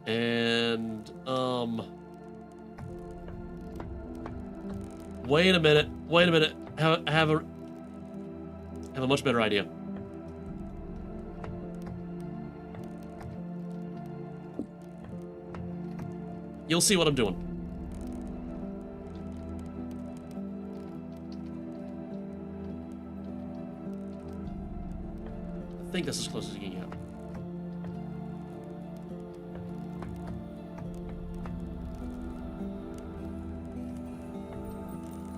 And, wait a minute. Wait a minute. I have a much better idea. You'll see what I'm doing. I think that's as close as you can get.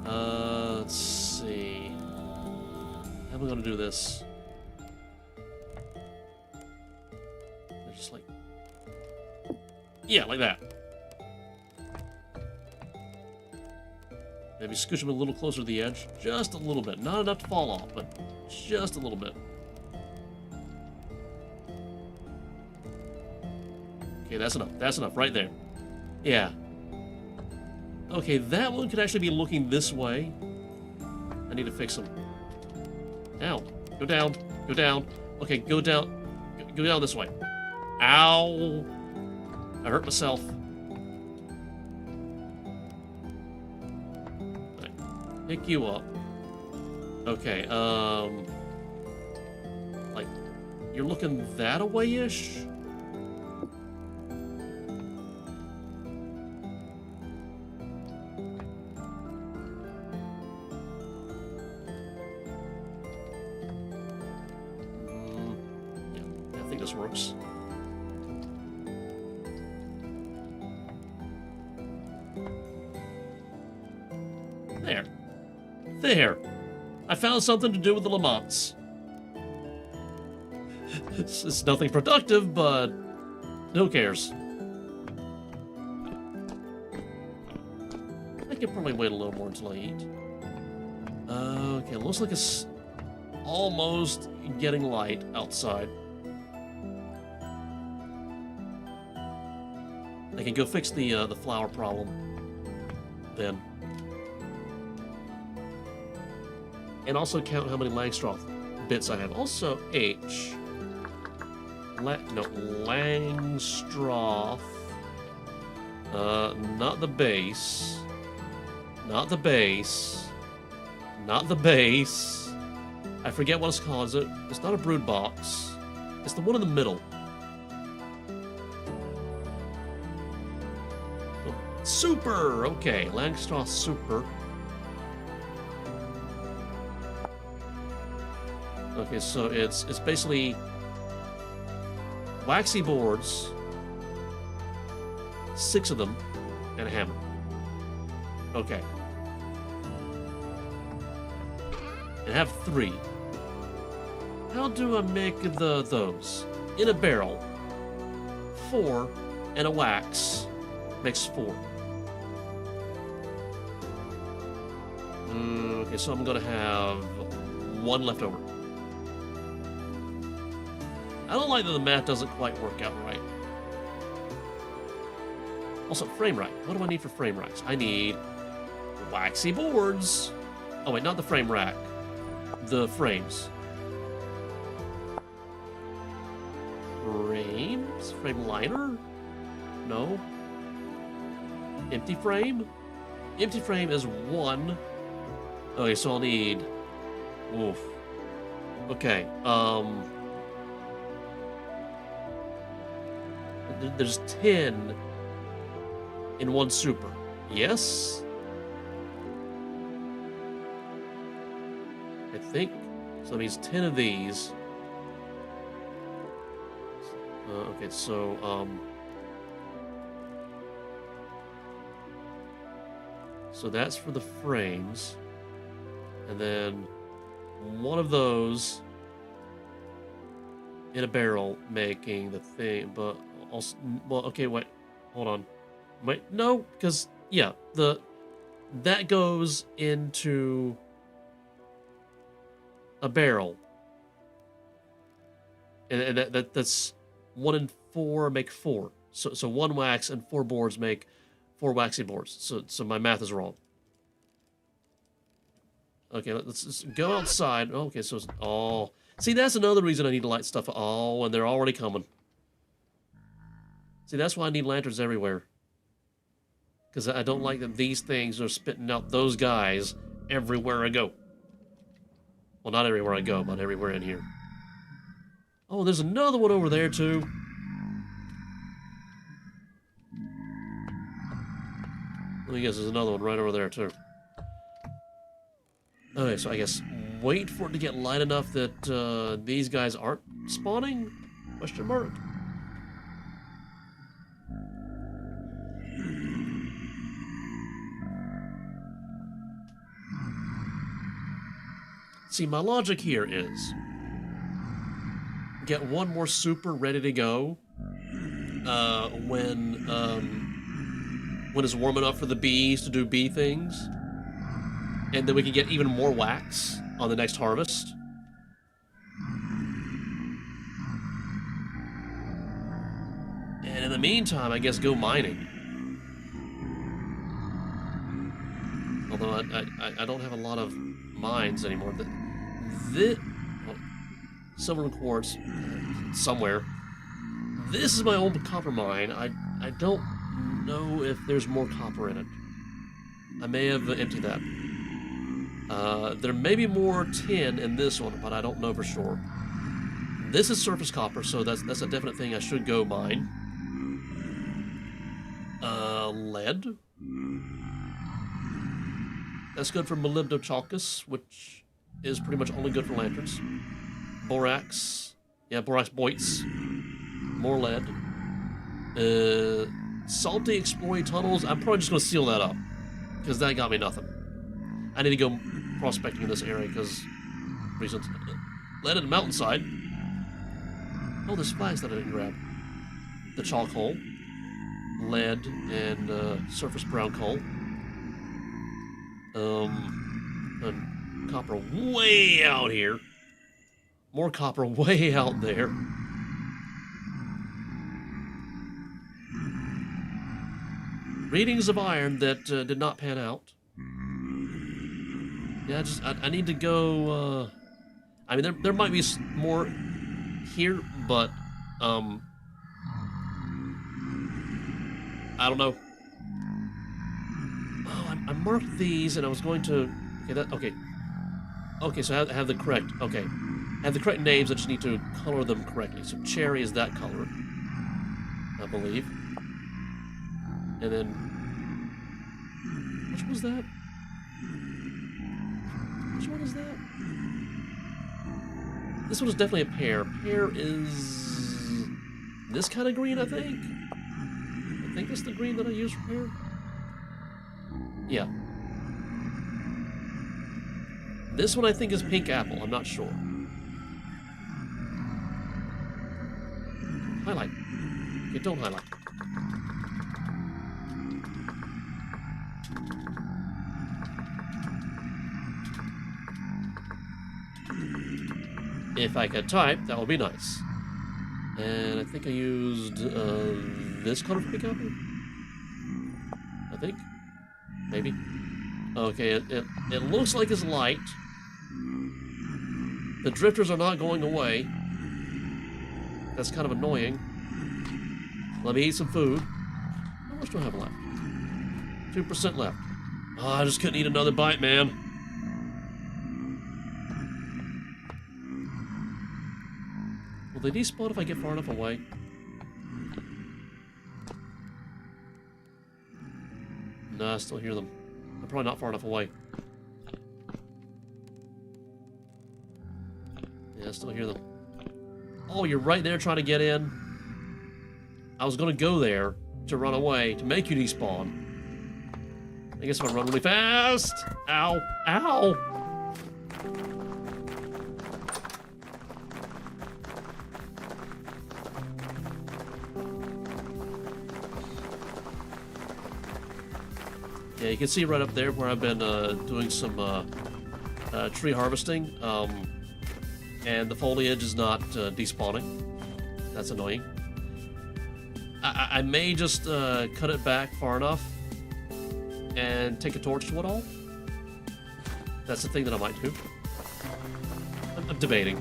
Let's see. How am I going to do this? Just like... Yeah, like that. Maybe scooch him a little closer to the edge. Just a little bit. Not enough to fall off, but just a little bit. Okay, that's enough. That's enough right there. Yeah. Okay, that one could actually be looking this way. I need to fix him. Ow. Go down. Go down. Okay, go down. Go down this way. Ow. I hurt myself. Pick you up. Okay, like, you're looking that away-ish? Yeah, I think this works. There. There. I found something to do with the Laments. It's nothing productive, but who cares? I could probably wait a little more until I eat. Okay, looks like it's almost getting light outside. I can go fix the flower problem then. And also count how many Langstroth bits I have. Also, H. Langstroth. Not the base. Not the base. Not the base. I forget what it's called. It's not a brood box. It's the one in the middle. Oh, super! Okay, Langstroth super. Okay, so it's basically waxy boards, 6 of them, and a hammer. Okay. And have 3. How do I make those? In a barrel, 4, and a wax makes 4. Okay, so I'm gonna have 1 left over. I don't like that the math doesn't quite work out right. Also, frame rack. What do I need for frame racks? I need waxy boards. Oh wait, not the frame rack. The frames. Frames? Frame liner? No. Empty frame? Empty frame is 1. Okay, so I'll need... Oof. Okay, there's 10 in 1 super. Yes? I think. So that means 10 of these. Okay, so, so that's for the frames. And then 1 of those in a barrel making the thing, but also, well, okay, wait, hold on. Wait, no, because, yeah, that goes into a barrel. And that's 1 and 4 make 4. So 1 wax and 4 boards make 4 waxy boards. So my math is wrong. Okay, let's just go outside. Okay, so it's all... See, that's another reason I need to light stuff. Oh, and they're already coming. See, that's why I need lanterns everywhere. Because I don't like that these things are spitting out those guys everywhere I go. Well, not everywhere I go, but everywhere in here. Oh, there's another one over there, too. Let me guess, there's another one right over there, too. Okay, so I guess wait for it to get light enough that these guys aren't spawning? Question mark. See, my logic here is get 1 more super ready to go when it's warm enough for the bees to do bee things. And then we can get even more wax on the next harvest. And in the meantime, I guess go mining. Although I don't have a lot of mines anymore. Silver and quartz somewhere. This is my old copper mine. I don't know if there's more copper in it. I may have emptied that. There may be more tin in this one, but I don't know for sure. This is surface copper, so that's a definite thing I should go mine. Lead. That's good for molybdenochalcus, which is pretty much only good for lanterns. Borax. Yeah, borax boits. More lead. Salty exploring tunnels. I'm probably just going to seal that up, because that got me nothing. I need to go prospecting in this area because reasons. Lead in the mountainside. Oh, there's flags that I didn't grab. The chalk hole. Lead and surface brown coal. And copper way out here. More copper way out there. Readings of iron that did not pan out. Yeah, I need to go, I mean, there might be more here, but, I don't know. Oh, I marked these, and I was going to, okay, so I have the correct, okay. I have the correct names, I just need to color them correctly. So cherry is that color, I believe. And then, which was that? Which one is that? This one is definitely a pear. Pear is this kind of green, I think. I think that's the green that I use for pear. Yeah. This one I think is pink apple. I'm not sure. Highlight. Okay, don't highlight. If I could type, that would be nice. And I think I used this color for copy. I think, maybe. Okay, it looks like it's light. The drifters are not going away. That's kind of annoying. Let me eat some food. How much do I have left? 2% left. Oh, I just couldn't eat another bite, man. Will they despawn if I get far enough away? Nah, I still hear them. I'm probably not far enough away. Yeah, I still hear them. Oh, you're right there trying to get in. I was gonna go there to run away, to make you despawn. I guess if I run really fast. Ow. Ow. Yeah, you can see right up there where I've been doing some tree harvesting, and the foliage is not despawning. That's annoying. I may just cut it back far enough and take a torch to it all. That's the thing that I might do. I'm debating.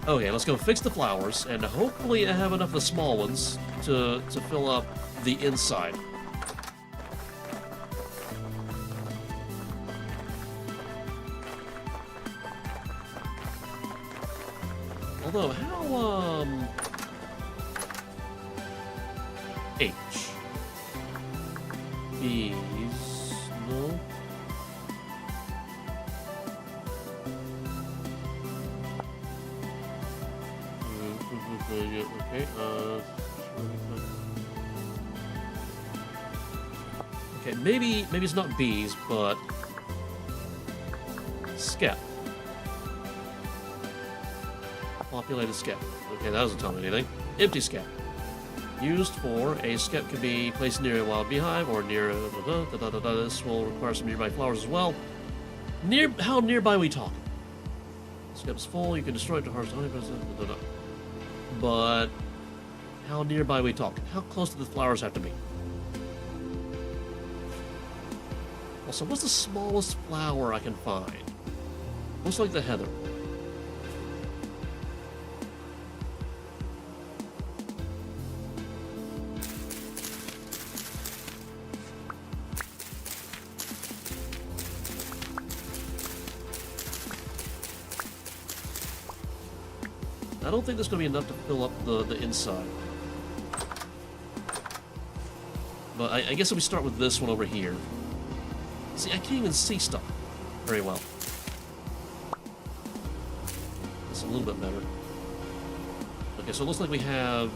Okay, let's go fix the flowers, and hopefully I have enough of the small ones to fill up the inside. Although, how, H. Bees, no? Okay, okay, maybe it's not bees, but skep. Populated skep. Okay, that doesn't tell me anything. Empty skep. Used for a skep can be placed near a wild beehive or near this will require some nearby flowers as well. How nearby are we talking? Skep's full, you can destroy it to harvest 100%. But how nearby are we talking? How close do the flowers have to be? Also, what's the smallest flower I can find? Looks like the heather. I don't think there's going to be enough to fill up the inside. But I guess if we start with this one over here. See, I can't even see stuff very well. It's a little bit better. Okay, so it looks like we have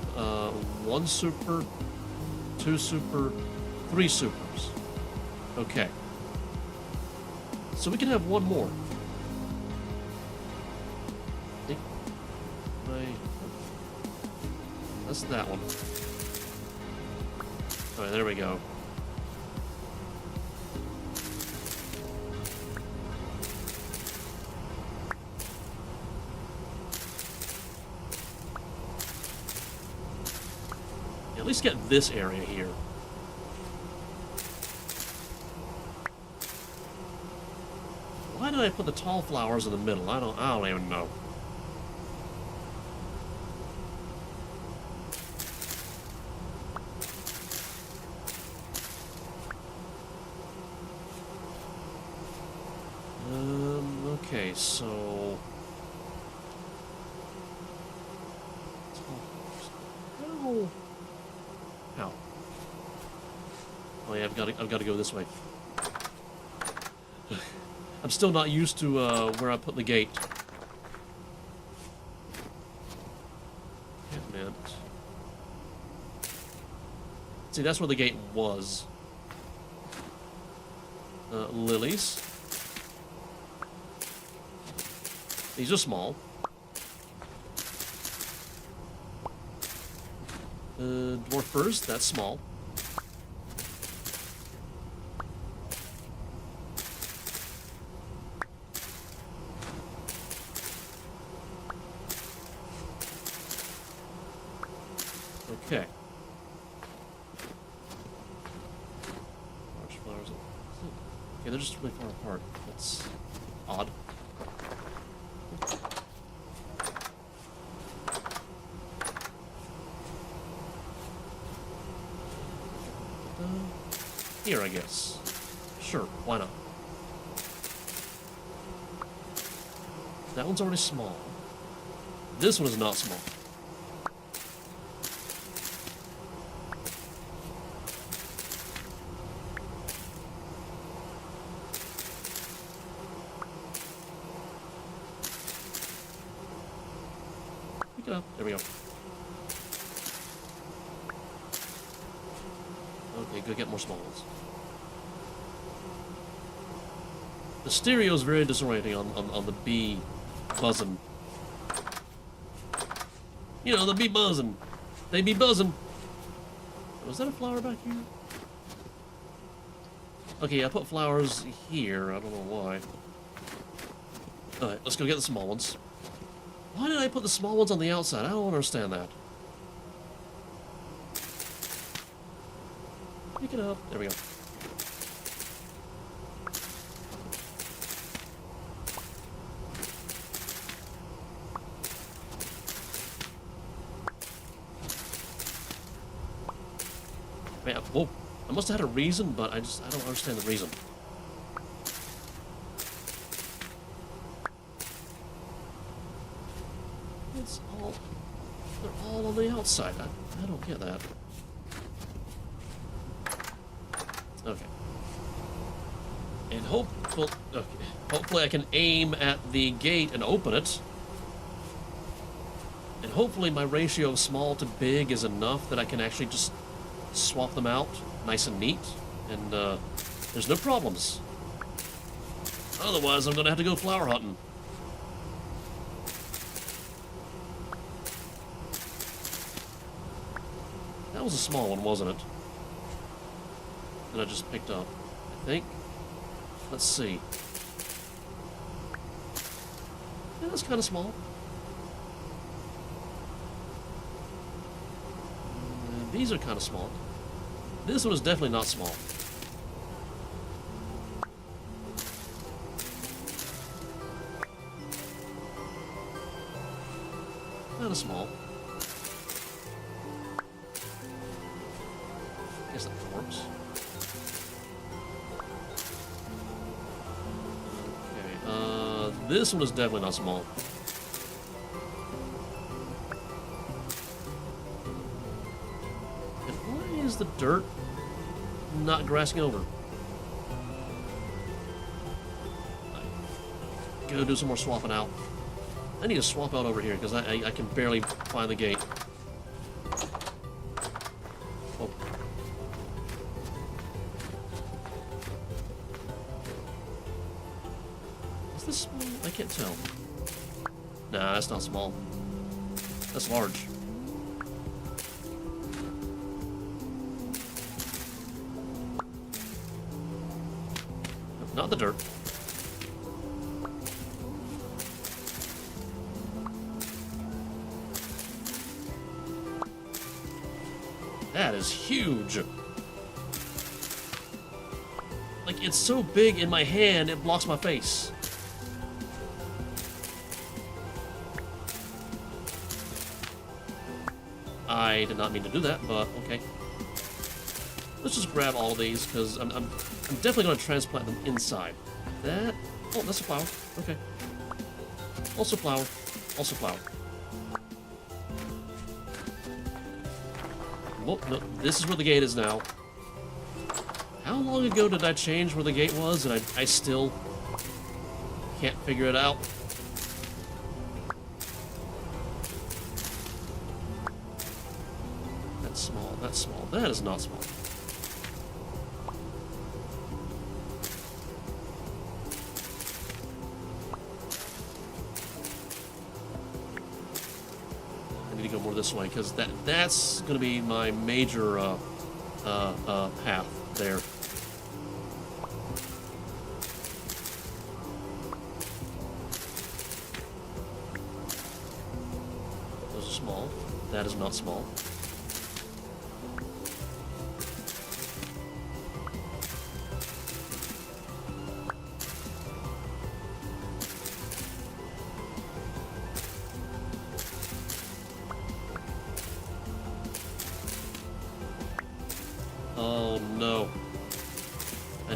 1 super, 2 super, 3 supers. Okay. So we can have 1 more. That's that one. Alright, there we go. Yeah, at least get this area here. Why did I put the tall flowers in the middle? I don't even know. Okay, so how? Oh yeah, I've got to go this way. I'm still not used to where I put the gate. Yeah, man. See, that's where the gate was. Lilies. These are small. Dwarf firs, that's small. Okay. Large flowers. Okay, they're just really far apart. That's odd. Here, I guess. Sure, why not? That one's already small. This one is not small. Pick it up. There we go. Okay, go get more small ones. The stereo is very disorienting on the bee buzzing. You know, the bee buzzing. They be buzzing. Was that a flower back here? Okay, I put flowers here. I don't know why. Alright, let's go get the small ones. Why did I put the small ones on the outside? I don't understand that. Pick it up. There we go. Man, whoa. I must have had a reason, but I don't understand the reason. It's all... They're all on the outside. I don't get that. Okay. And hopefully I can aim at the gate and open it. And hopefully my ratio of small to big is enough that I can actually just swap them out nice and neat. And there's no problems. Otherwise I'm gonna have to go flower hunting. That was a small one, wasn't it? That I just picked up, I think. Let's see. Yeah, that's kind of small. These are kind of small. This one is definitely not small. Kind of small. I guess that works. This one is definitely not small. And why is the dirt not grassing over? Go do some more swapping out. I need to swap out over here because I can barely find the gate. Oh. Is this small? I can't tell. Nah, that's not small. That's large. Not the dirt. That is huge. Like, it's so big in my hand, it blocks my face. I did not mean to do that, but okay. Let's just grab all of these, because I'm definitely going to transplant them inside. That... Oh, that's a flower. Okay. Also flower. Also flower. Whoop, no, this is where the gate is now. How long ago did I change where the gate was, and I still can't figure it out? That's small. That's small. That is not small. Go more this way because that's going to be my major path there. Those are small. That is not small.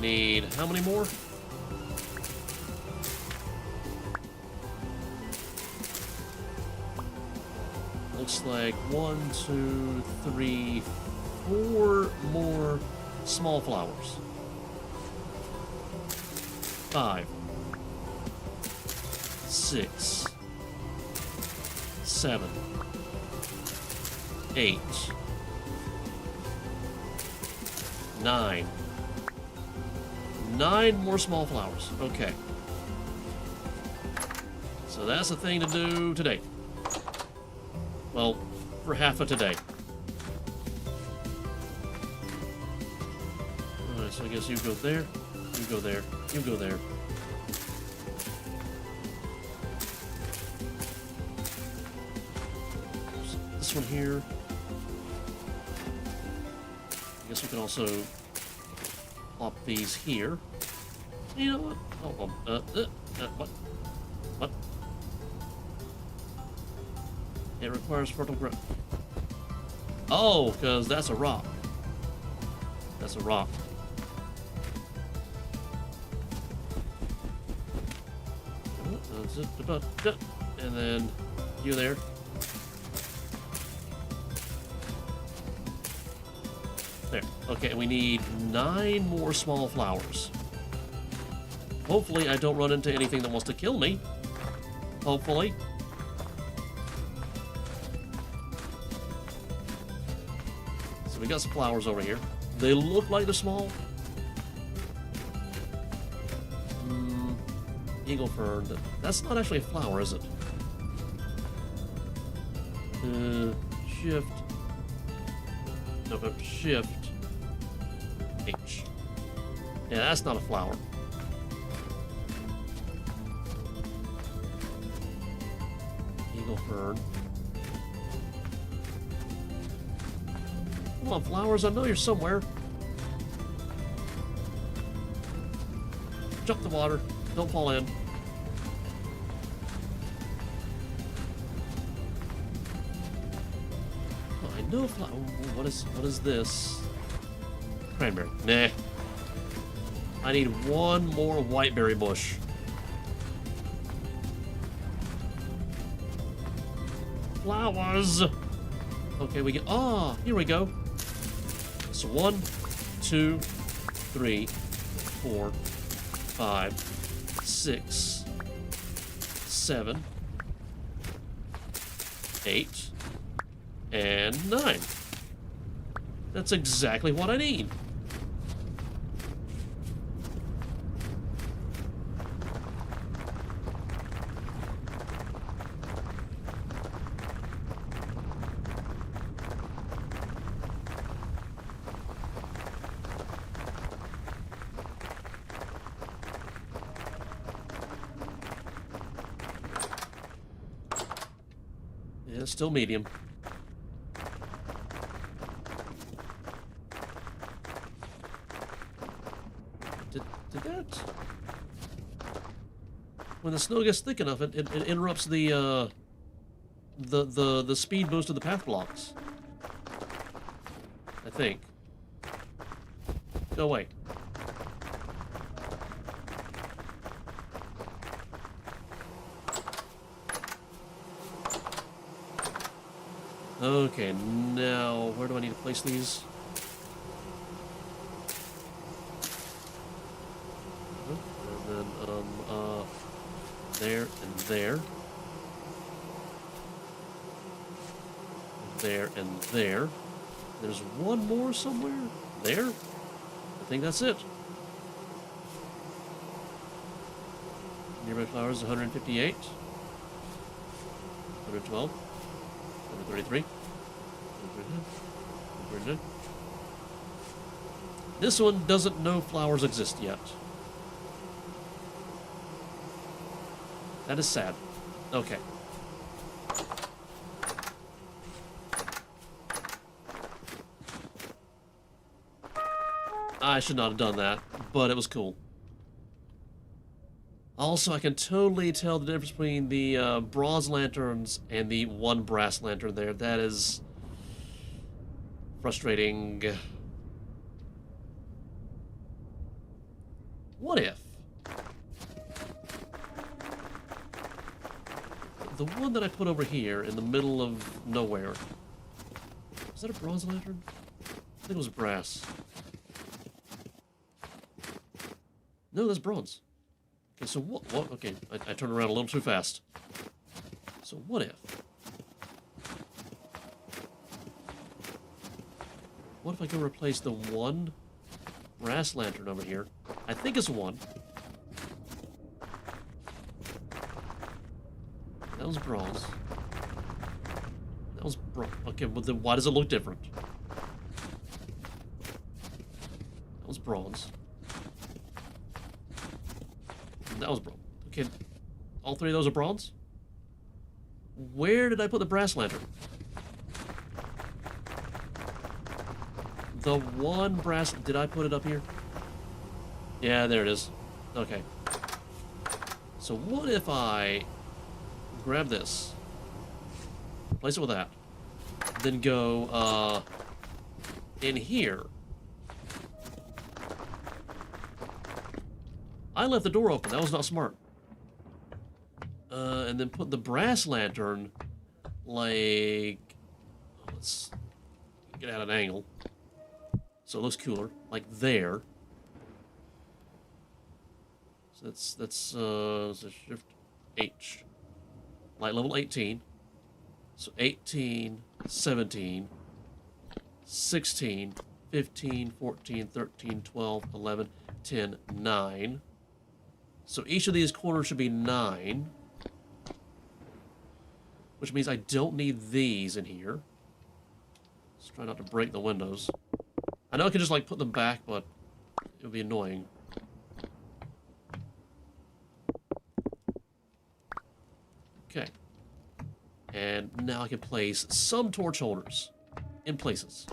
need how many more? Looks like 1, 2, 3, 4 more small flowers. 5, 6, 7, 8, 9. 9 more small flowers. Okay. So that's the thing to do today. Well, for half of today. Alright, so I guess you go there, you go there, you go there. This one here. I guess we can also plop these here. You know what? What? What? It requires fertile ground. Oh, because that's a rock. That's a rock. And then you there. There. Okay, we need 9 more small flowers. Hopefully I don't run into anything that wants to kill me. Hopefully. So we got some flowers over here. They look like they're small. Eagle fern. That's not actually a flower, is it? Shift. No, shift. H. Yeah, that's not a flower. Eagle fern. Come on, flowers, I know you're somewhere. Jump the water. Don't fall in. Oh, I know flower. What is this? Cranberry. Nah. I need 1 more whiteberry bush. Flowers. Okay, we get. Oh, here we go. So 1, 2, 3, 4, 5, 6, 7, 8, and 9. That's exactly what I need. Yeah, still medium. Did that? When the snow gets thick enough, it interrupts the speed boost of the path blocks. I think. Go away. Okay, now where do I need to place these? And then, there and there. There and there. There's one more somewhere. There. I think that's it. Nearby flowers 158. 112. 133. 139. This one doesn't know flowers exist yet. That is sad. Okay. I should not have done that, but it was cool. Also, I can totally tell the difference between the bronze lanterns and the one brass lantern there. That is frustrating. what if the one that I put over here in the middle of nowhere, is that a bronze lantern? I think it was brass. No, that's bronze. Okay, so what okay, I turned around a little too fast. So what if I go replace the one brass lantern over here? I think it's one. That was bronze. That was bronze. Okay, well then why does it look different? That was bronze. And that was bronze. Okay, all three of those are bronze? Where did I put the brass lantern? The one brass... Did I put it up here? Yeah, there it is. Okay. So what if I grab this, place it with that, then go in here. I left the door open. That was not smart. And then put the brass lantern, like, let's get at an angle so it looks cooler, like there. So that's so shift H, light level 18. So 18, 17, 16, 15, 14, 13, 12, 11, 10, 9. So each of these corners should be 9. Which means I don't need these in here. Let's try not to break the windows. I know I could just like put them back, but it would be annoying. Okay. And now I can place some torch holders in places.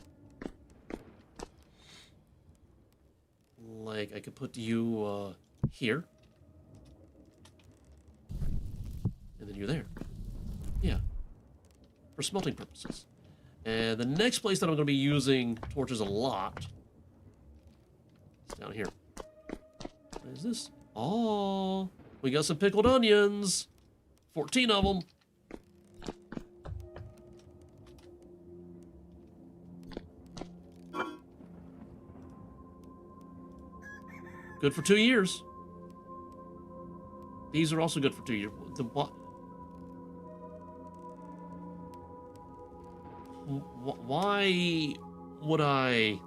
Like I could put you here. And then you there. Yeah, for smelting purposes. And the next place that I'm going to be using torches a lot is down here. What is this? Oh, we got some pickled onions. 14 of them. Good for 2 years. These are also good for 2 years. The what? Why would I...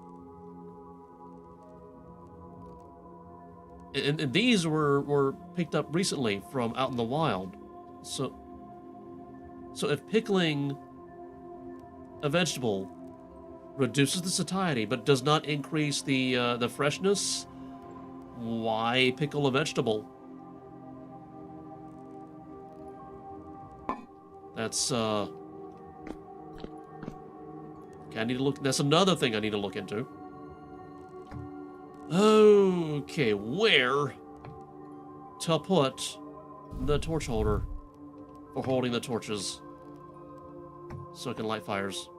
And these were picked up recently from out in the wild. So if pickling a vegetable reduces the satiety but does not increase the freshness, why pickle a vegetable? That's okay, I need to look. That's another thing I need to look into. Okay, where to put the torch holder for holding the torches so I can light fires?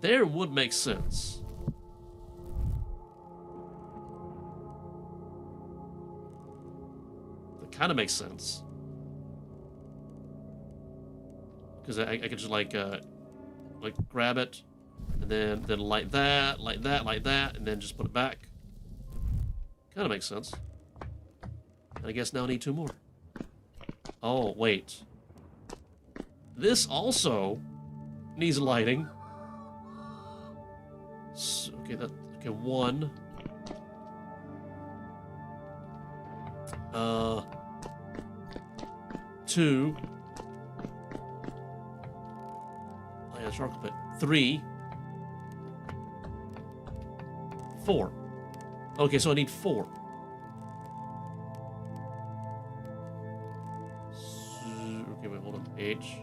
There would make sense. That kind of makes sense. Because I could just like grab it, and then light that, and then just put it back. Kind of makes sense. And I guess now I need 2 more. Oh, wait. This also needs lighting. So, okay, okay, 1. 2. Charcoal pit. 3. 4. Okay, so I need 4. Okay, wait, hold on. H.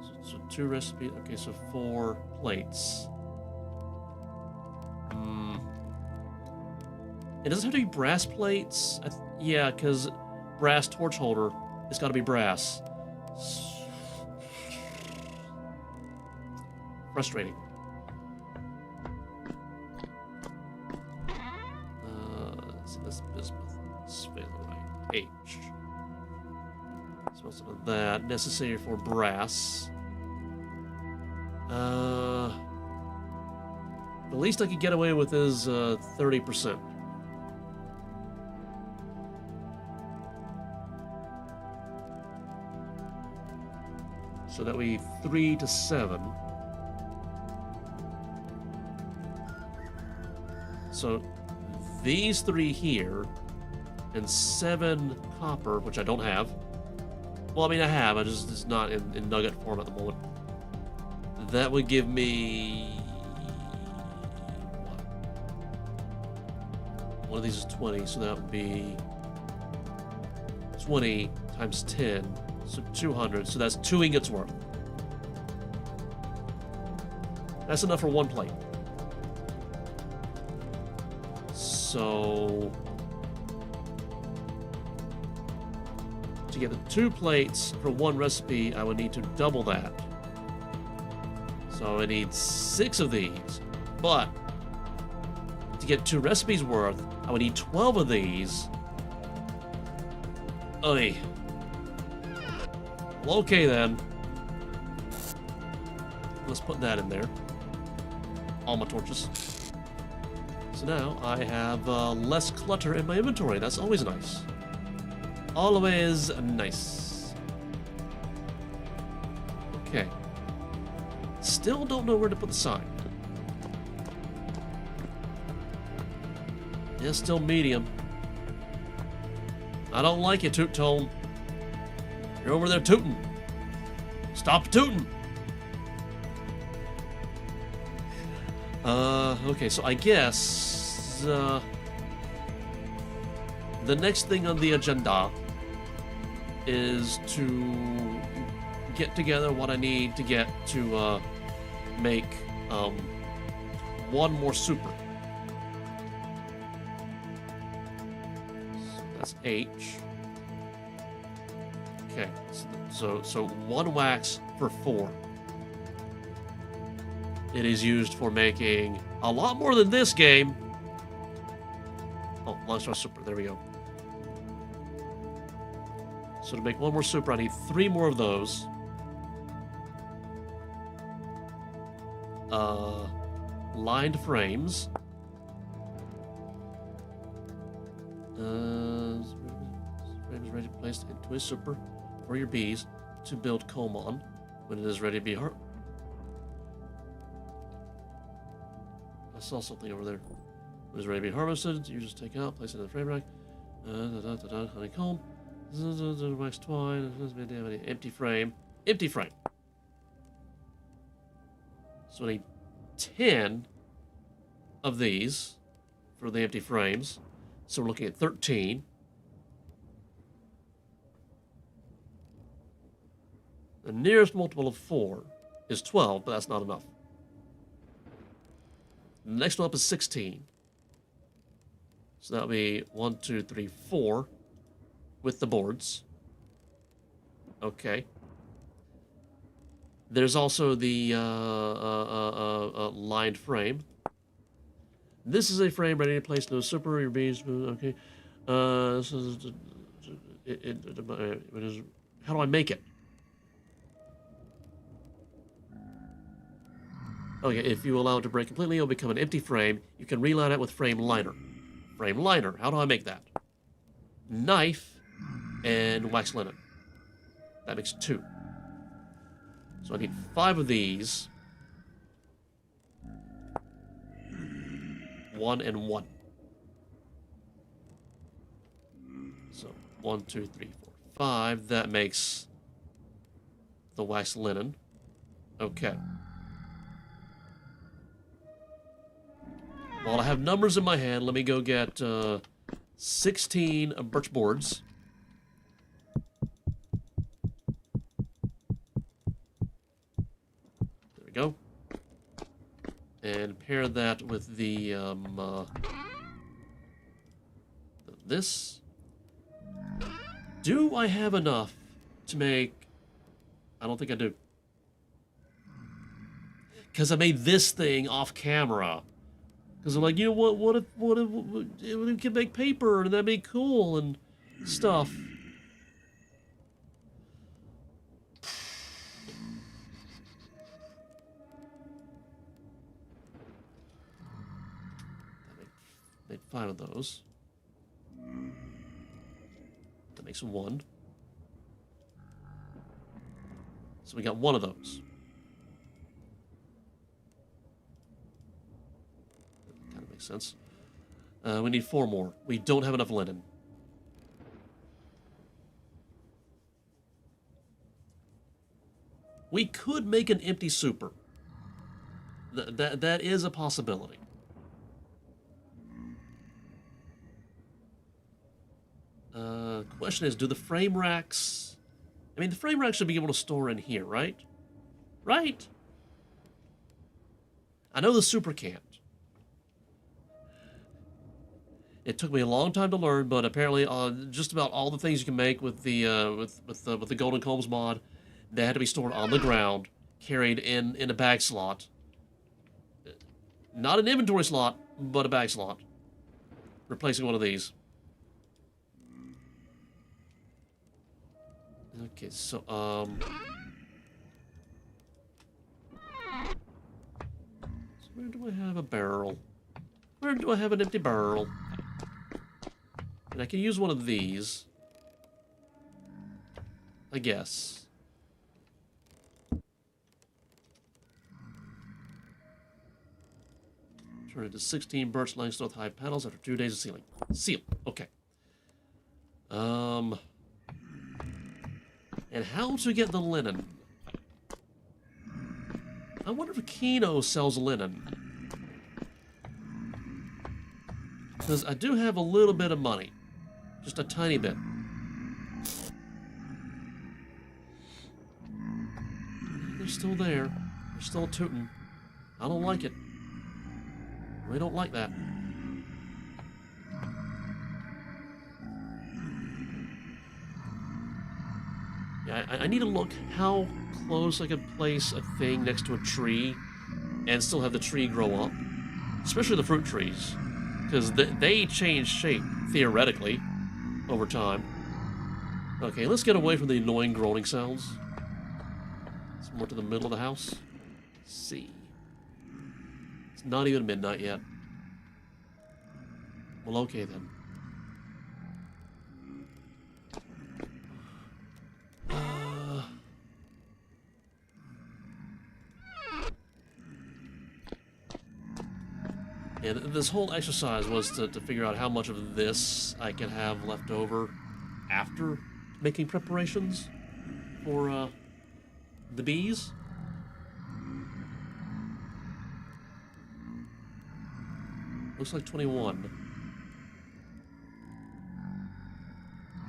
So 2 recipes. Okay, so 4 plates. It doesn't have to be brass plates. Yeah, because brass torch holder. It's got to be brass. Frustrating. This bismuth. Sphalerite. H. So some of that. Necessary for brass. The least I could get away with is 30%. So that would be 3 to 7. So these 3 here and 7 copper, which I don't have. Well, I mean, I have. It's not in nugget form at the moment. That would give me... One of these is 20, so that would be 20 times 10, so 200. So that's 2 ingots worth. That's enough for 1 plate. So to get the 2 plates for 1 recipe, I would need to double that. So I need 6 of these, but to get 2 recipes worth, I would need 12 of these. Oy. Well, okay then. Let's put that in there. All my torches. So now I have less clutter in my inventory. That's always nice. Always nice. Okay. Still don't know where to put the sign. Yeah, still medium. I don't like it, Toot Tone. You're over there tooting. Stop tooting. Okay, so I guess the next thing on the agenda is to get together what I need to get to make 1 more super. That's H. Okay, so 1 wax for 4. It is used for making a lot more than this game. Oh, Longstar Super, there we go. So to make 1 more super, I need 3 more of those. Lined frames. Frames ready placed into a super for your bees to build comb on when it is ready to be harvested. I saw something over there. When it's ready to be harvested, you just take it out, place it in the frame rack. Honeycomb. Wax twine. Empty frame. Empty frame. So I need 10 of these for the empty frames. So we're looking at 13. The nearest multiple of 4 is 12, but that's not enough. The next one up is 16. So that'll be 1, 2, 3, 4 with the boards. Okay. There's also the lined frame. This is a frame ready to place no super. Your bees. Okay. This is. How do I make it? Okay, if you allow it to break completely, it'll become an empty frame. You can reline it with frame liner. Frame liner. How do I make that? Knife and wax linen. That makes 2. So I need 5 of these. 1 and 1. So 1, 2, 3, 4, 5. That makes the wax linen. Okay. While I have numbers in my hand, let me go get 16 birch boards. There we go. And pair that with the this. Do I have enough to make... I don't think I do. Because I made this thing off camera. Because they're like, you know what if we could make paper and that'd be cool and stuff. Made 5 of those. That makes 1. So we got 1 of those. Kind of makes sense. We need 4 more. We don't have enough linen. We could make an empty super. That is a possibility. Question is, do the frame racks... I mean, the frame racks should be able to store in here, right? Right? I know the super can't. It took me a long time to learn, but apparently just about all the things you can make with the with the Golden Combs mod, they had to be stored on the ground, carried in a bag slot. Not an inventory slot, but a bag slot. Replacing one of these. Okay, so, so where do I have a barrel? Where do I have an empty barrel? And I can use one of these. I guess. Turn it to 16 birch lengths with high panels after 2 days of sealing. Seal. Okay. And how to get the linen? I wonder if Kino sells linen. Because I do have a little bit of money. Just a tiny bit. They're still there. They're still tooting. I don't like it. I really don't like that. Yeah, I need to look how close I could place a thing next to a tree and still have the tree grow up. Especially the fruit trees. Because they change shape, theoretically, over time. Okay, let's get away from the annoying groaning sounds. It's more to the middle of the house. Let's see. It's not even midnight yet. Well, okay then. Yeah, this whole exercise was to figure out how much of this I can have left over after making preparations for the bees. Looks like 21.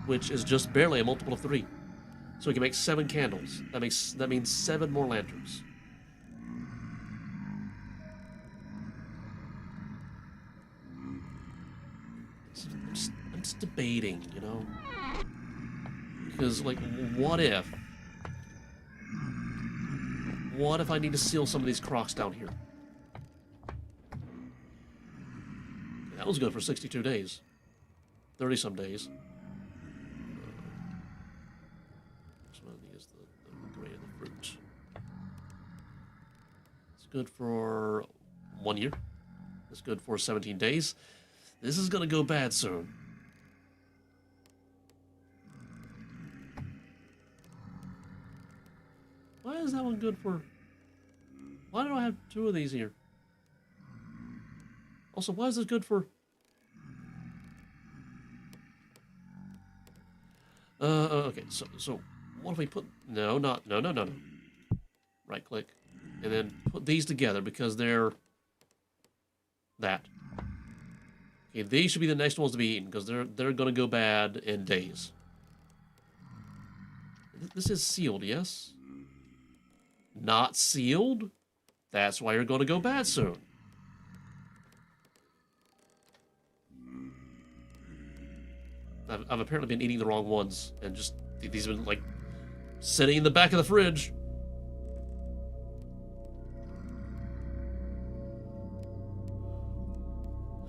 Which is just barely a multiple of 3. So we can make 7 candles. That means 7 more lanterns. I'm just debating, you know? Because, like, what if I need to seal some of these crocs down here? That was good for 62 days. 30-some days. This one is the grain of the fruit. It's good for 1 year. It's good for 17 days. This is gonna go bad soon. Why is that one good for... Why do I have 2 of these here? Also, why is this good for... Okay, so what if we put... No. Right click. And then put these together because they're... that. Okay, these should be the next ones to be eaten because they're gonna go bad in days. This is sealed, yes? Not sealed? That's why you're gonna go bad soon. I've apparently been eating the wrong ones and just these have been like sitting in the back of the fridge.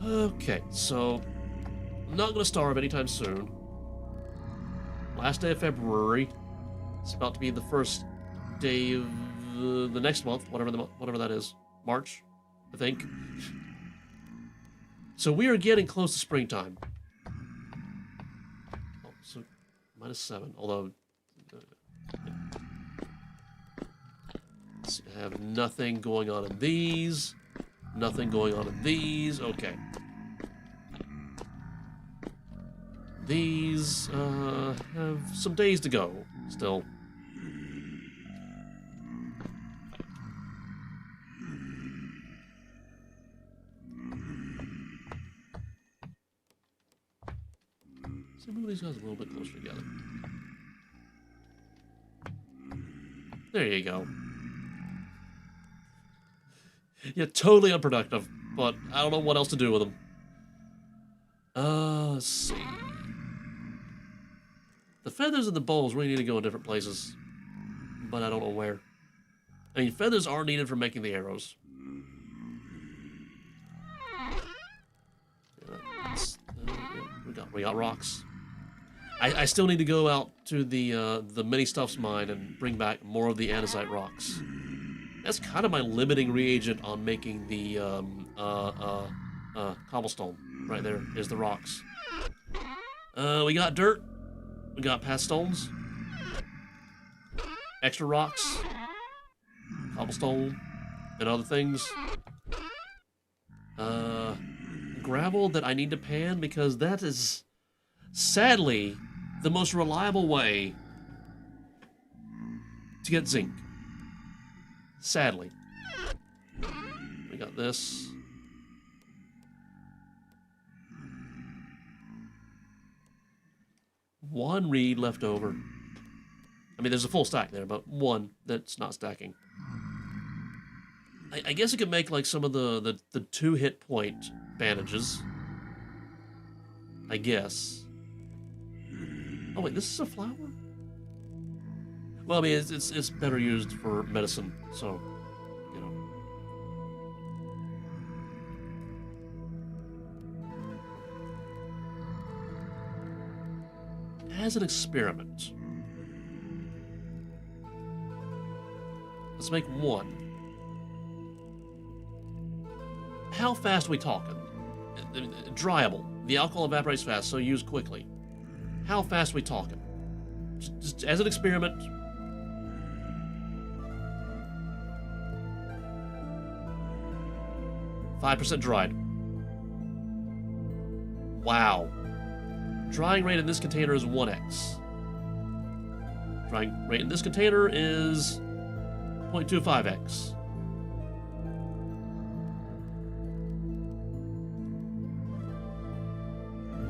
Okay, so I'm not going to starve anytime soon. Last day of February. It's about to be the first day of the next month, whatever that is. March, I think. So we are getting close to springtime. Oh, so -7, although I have nothing going on in these. Nothing going on in these. Okay. These have some days to go still. So move these guys a little bit closer together. There you go. Yeah, totally unproductive, but I don't know what else to do with them. Let's see. The feathers and the bowls really need to go in different places, but I don't know where. I mean, feathers are needed for making the arrows. We got rocks. I still need to go out to the mini stuffs mine and bring back more of the andesite rocks. That's kind of my limiting reagent on making the cobblestone. Right there is the rocks. We got dirt. We got past stones. Extra rocks. Cobblestone. And other things. Gravel that I need to pan because that is, sadly, the most reliable way to get zinc. Sadly. We got this. One reed left over. I mean, there's a full stack there, but one that's not stacking. I guess I could make like some of the 2 hit point bandages. I guess. Oh wait, this is a flower? Well, I mean, it's better used for medicine, so, you know. As an experiment, let's make 1. How fast are we talking? Dryable. The alcohol evaporates fast, so use quickly. How fast are we talking? Just as an experiment. %5 dried. Wow. Drying rate in this container is 1x. Drying rate in this container is 0.25x.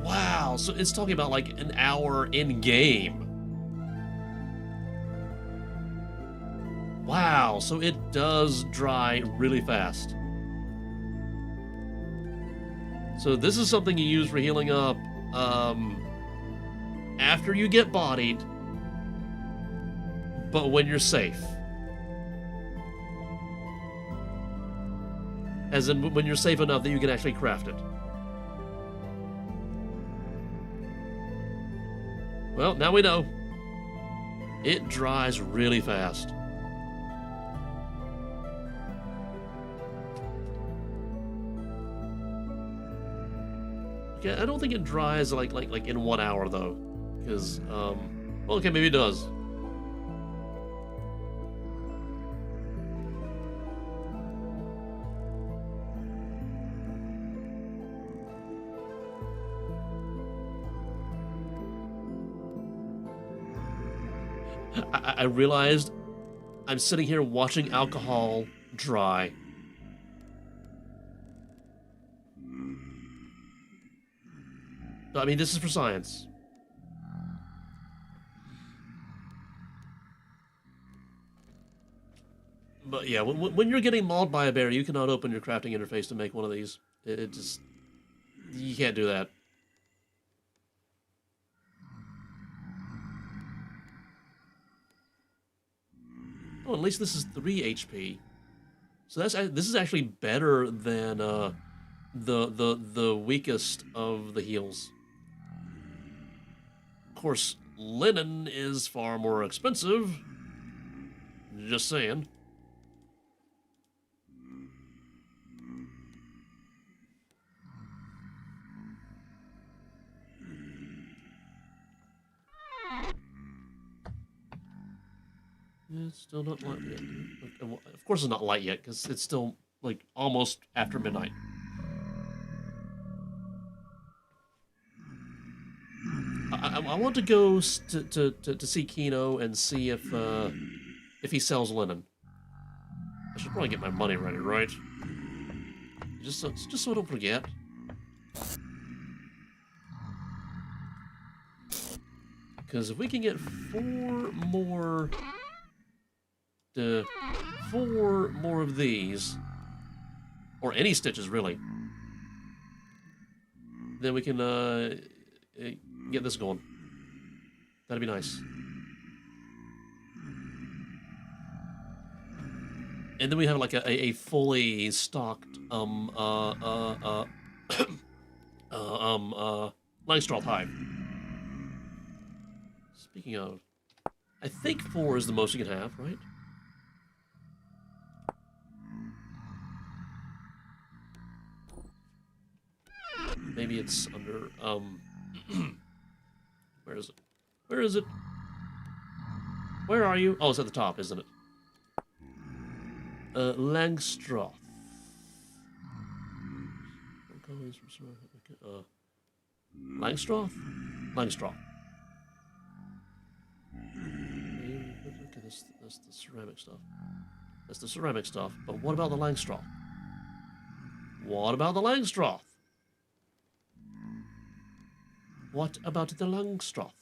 Wow, so it's talking about like an hour in game. Wow, so it does dry really fast. So this is something you use for healing up after you get bodied, but when you're safe. As in when you're safe enough that you can actually craft it. Well, now we know. It dries really fast. Yeah, I don't think it dries like in 1 hour though, because well, okay, maybe it does. I realized I'm sitting here watching alcohol dry. I mean, this is for science. But yeah, when you're getting mauled by a bear, you cannot open your crafting interface to make one of these. It just... You can't do that. Oh, at least this is 3 HP. So this is actually better than the weakest of the heals. Of course, linen is far more expensive. Just saying. It's still not light yet. Of course it's not light yet, because it's still, like, almost after midnight. I want to go to see Kino and see if he sells linen. I should probably get my money ready, right? Just so I don't forget. Because if we can get four more of these, or any stitches really, then we can get this going. That'd be nice. And then we have like a fully stocked Langstroth hive. Speaking of, I think 4 is the most you can have, right? Maybe it's under where is it? Where is it? Where are you? Oh, it's at the top, isn't it? Langstroth. Langstroth? Langstroth. Okay, that's the ceramic stuff. That's the ceramic stuff. But what about the Langstroth? What about the Langstroth? What about the Langstroth?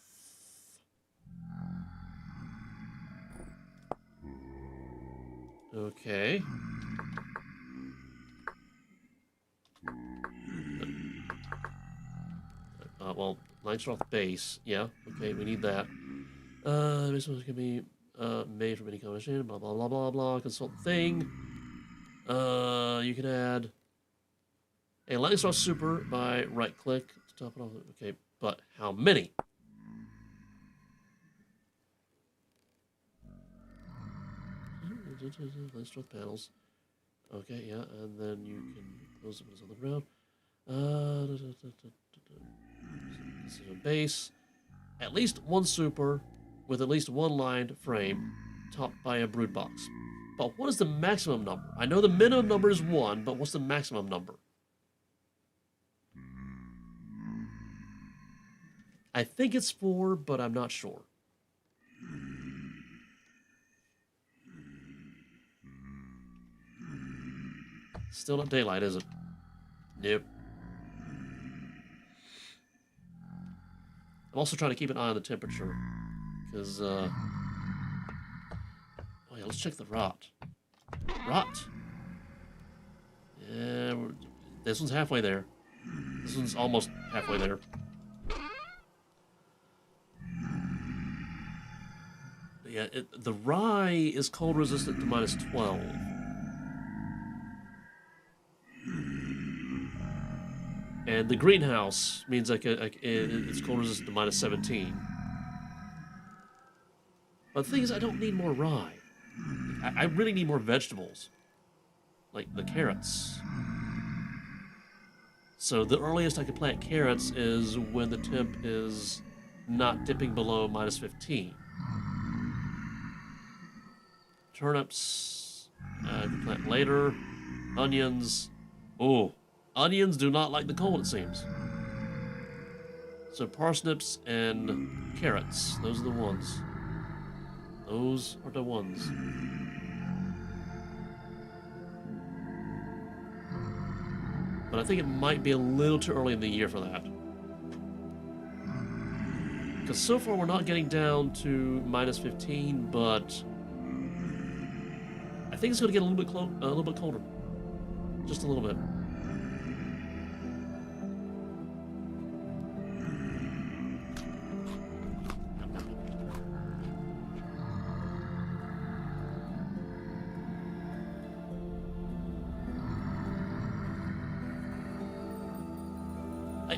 Okay. Well, Langstroth base. Yeah, okay, we need that. This one's gonna be made from any combination, blah blah blah blah blah, consult thing. You can add a Langstroth super by right click to top it off. Okay, but how many? Langstroth panels. Okay, yeah, and then you can close it on the ground. This is a base. At least one super with at least one lined frame topped by a brood box. But what is the maximum number? I know the minimum number is 1, but what's the maximum number? I think it's 4, but I'm not sure. Still not daylight, is it? Nope. I'm also trying to keep an eye on the temperature, because, oh yeah, let's check the rot. Rot. Yeah, this one's halfway there. This one's almost halfway there. But yeah, the rye is cold resistant to -12. And the greenhouse means it's cold resistant to -17. But the thing is, I don't need more rye. I really need more vegetables, like the carrots. So the earliest I can plant carrots is when the temp is not dipping below -15. Turnips, I can plant later. Onions, oh. Onions do not like the cold, it seems. So parsnips and carrots, those are the ones. Those are the ones. But I think it might be a little too early in the year for that. Because so far we're not getting down to -15, but I think it's going to get a little bit colder. Just a little bit.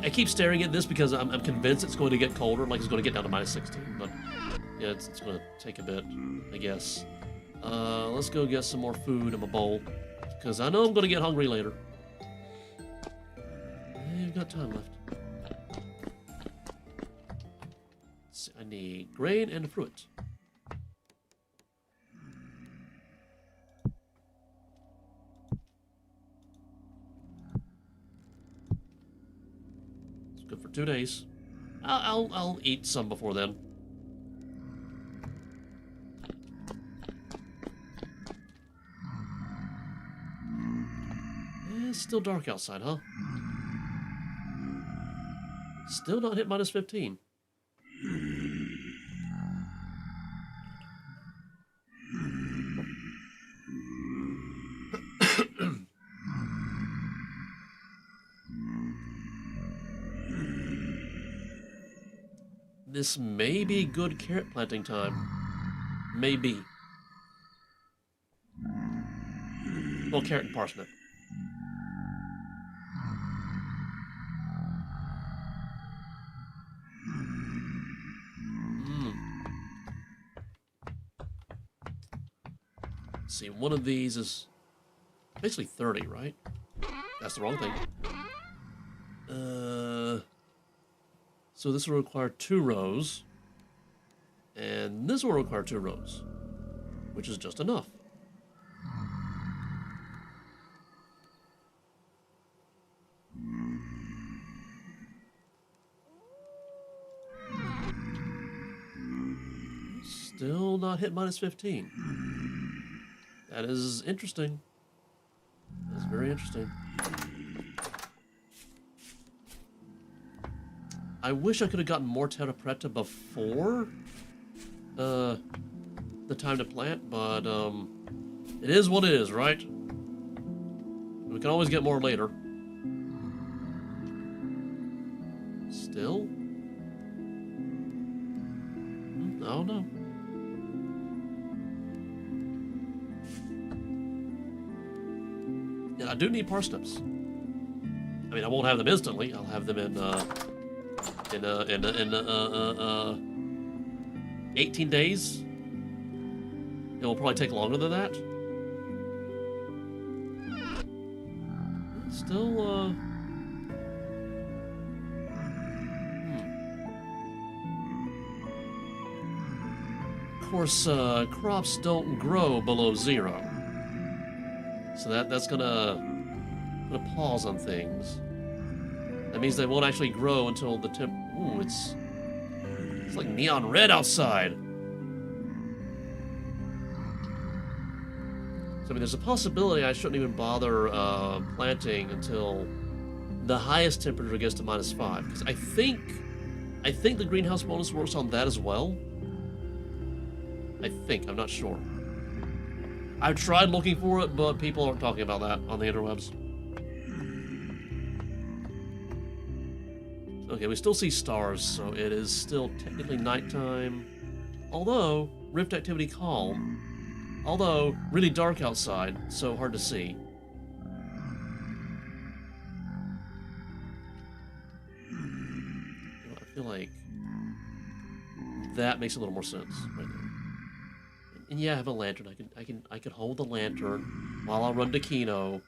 I keep staring at this because I'm convinced it's going to get colder, like it's going to get down to -16, but yeah, it's going to take a bit, I guess. Let's go get some more food in my bowl, because I know I'm going to get hungry later. You've got time left. Let's see, I need grain and fruit. It's good for 2 days. I'll eat some before then. It's still dark outside, huh? Still not hit -15. This may be good carrot planting time. Maybe. Well, carrot and parsnip. Let's see, one of these is basically 30, right? That's the wrong thing. So this will require 2 rows. And this will require 2 rows, which is just enough. Still not hit -15. That is interesting. That's very interesting. I wish I could have gotten more terra preta before the time to plant, but it is what it is, right? We can always get more later. Still? Oh no. Yeah, I do need parsnips. I mean, I won't have them instantly. I'll have them in 18 days. It will probably take longer than that. Still, Of course, crops don't grow below 0. So that's gonna put a pause on things. That means they won't actually grow until the temp. Ooh, it's like neon red outside. So I mean, there's a possibility I shouldn't even bother planting until the highest temperature gets to -5. Because I think the greenhouse bonus works on that as well. I think, I'm not sure. I've tried looking for it, but people aren't talking about that on the interwebs. Okay, we still see stars, so it is still technically nighttime. Although, rift activity calm. Although, really dark outside, so hard to see. I feel like that makes a little more sense right there. And yeah, I have a lantern. I can hold the lantern while I run to Kino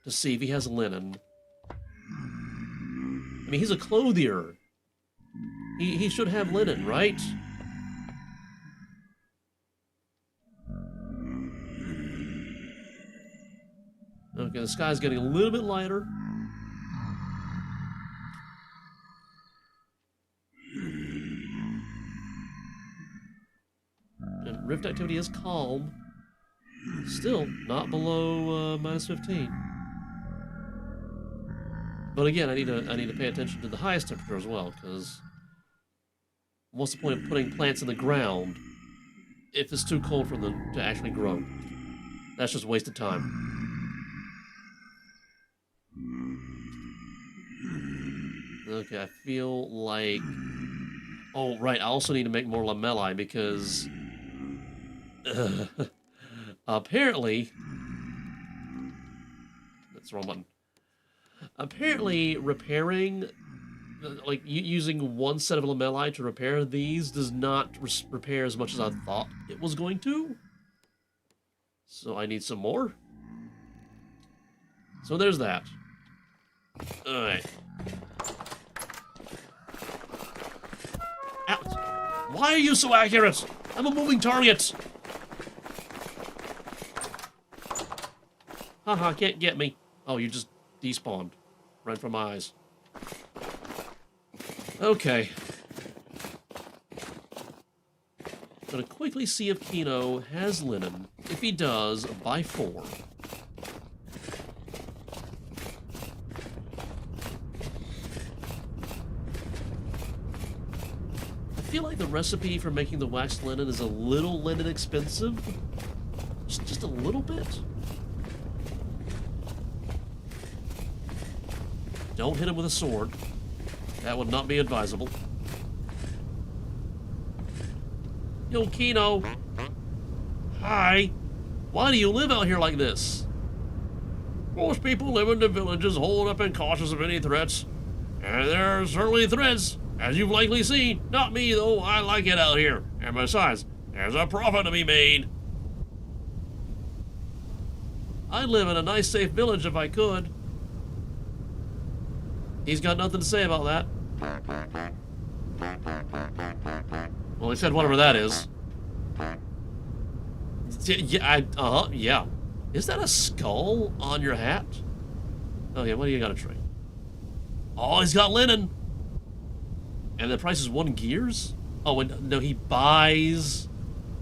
to see if he has linen. I mean, he's a clothier. He should have linen, right? Okay, the sky's getting a little bit lighter. And rift activity is calm. Still not below -15. But again, I need to pay attention to the highest temperature as well, because what's the point of putting plants in the ground if it's too cold for them to actually grow? That's just wasted time. Okay, I feel like... Oh, right, I also need to make more lamellae because... apparently... That's the wrong button. Apparently, repairing like using one set of lamellae to repair these does not repair as much as I thought it was going to. So I need some more. So there's that. Alright. Out. Why are you so accurate? I'm a moving target. Haha, can't get me. Oh, you just despawned. Right from my eyes. Okay. Gonna quickly see if Kino has linen. If he does, buy 4. I feel like the recipe for making the waxed linen is a little linen expensive. Just a little bit. Don't hit him with a sword. That would not be advisable. Yo, Kino. Hi. Why do you live out here like this? Most people live in the villages holed up and cautious of any threats. And there are certainly threats, as you've likely seen. Not me, though. I like it out here. And besides, there's a profit to be made. I'd live in a nice, safe village if I could. He's got nothing to say about that. Well, he said whatever that is. Yeah, yeah. Is that a skull on your hat? Oh, yeah, what do you got to trade? Oh, he's got linen. And the price is 1 gears? Oh, and no, he buys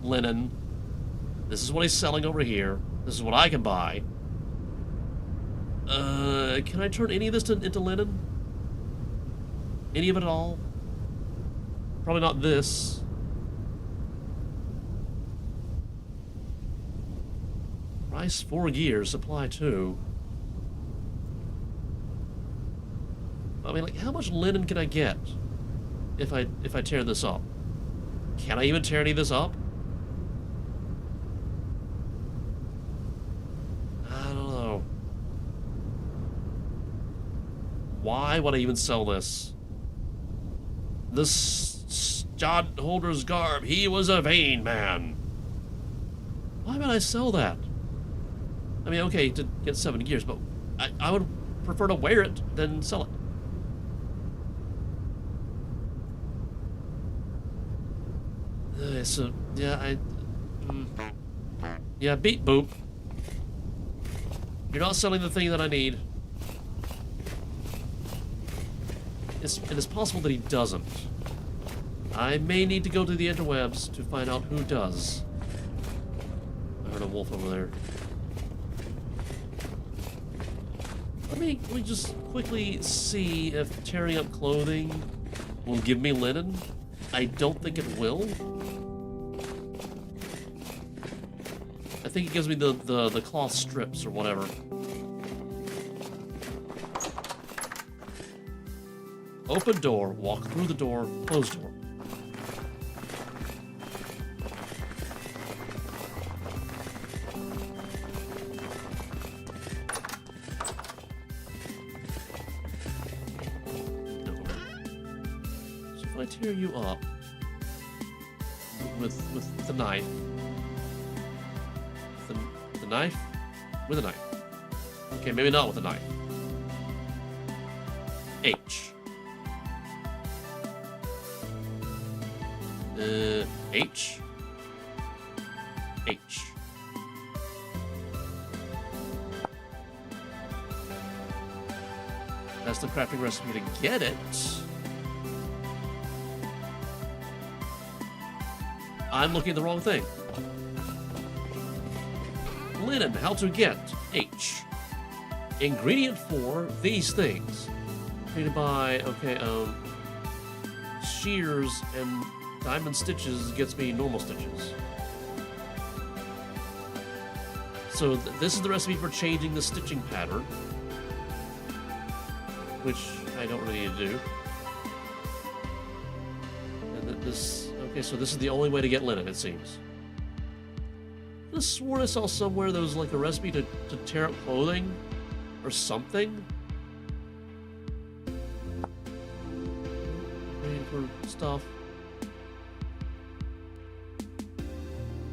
linen. This is what he's selling over here. This is what I can buy. Can I turn any of this into linen? Any of it at all? Probably not this. Price 4 gears, supply 2. I mean, like, how much linen can I get if I tear this up? Can I even tear any of this up? I don't know. Why would I even sell this? The stadholder's garb, he was a vain man. Why would I sell that? I mean, okay, to get 7 gears, but I would prefer to wear it than sell it. So, yeah, yeah, beep boop. You're not selling the thing that I need. It is possible that he doesn't. I may need to go to the interwebs to find out who does. I heard a wolf over there. Let me just quickly see if tearing up clothing will give me linen. I don't think it will. I think it gives me the cloth strips or whatever. Open door, walk through the door, close door. So if I tear you up with the knife, the knife? With a knife. Okay, maybe not with a knife. H. H. H. That's the crafting recipe to get it. I'm looking at the wrong thing. Linen, how to get H. Ingredient for these things. Created by, okay, shears and diamond stitches gets me normal stitches. So this is the recipe for changing the stitching pattern, which I don't really need to do. And this, okay, so this is the only way to get linen, it seems. I could have sworn I saw somewhere there was like a recipe to tear up clothing or something. for stuff.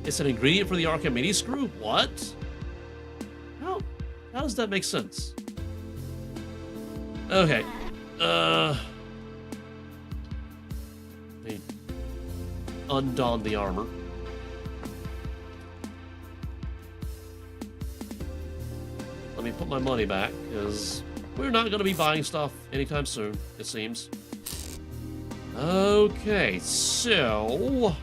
It's an ingredient for the Archimedes screw? What? How does that make sense? Okay. Let me undon the armor. Let me put my money back, because we're not going to be buying stuff anytime soon, it seems. Okay, so...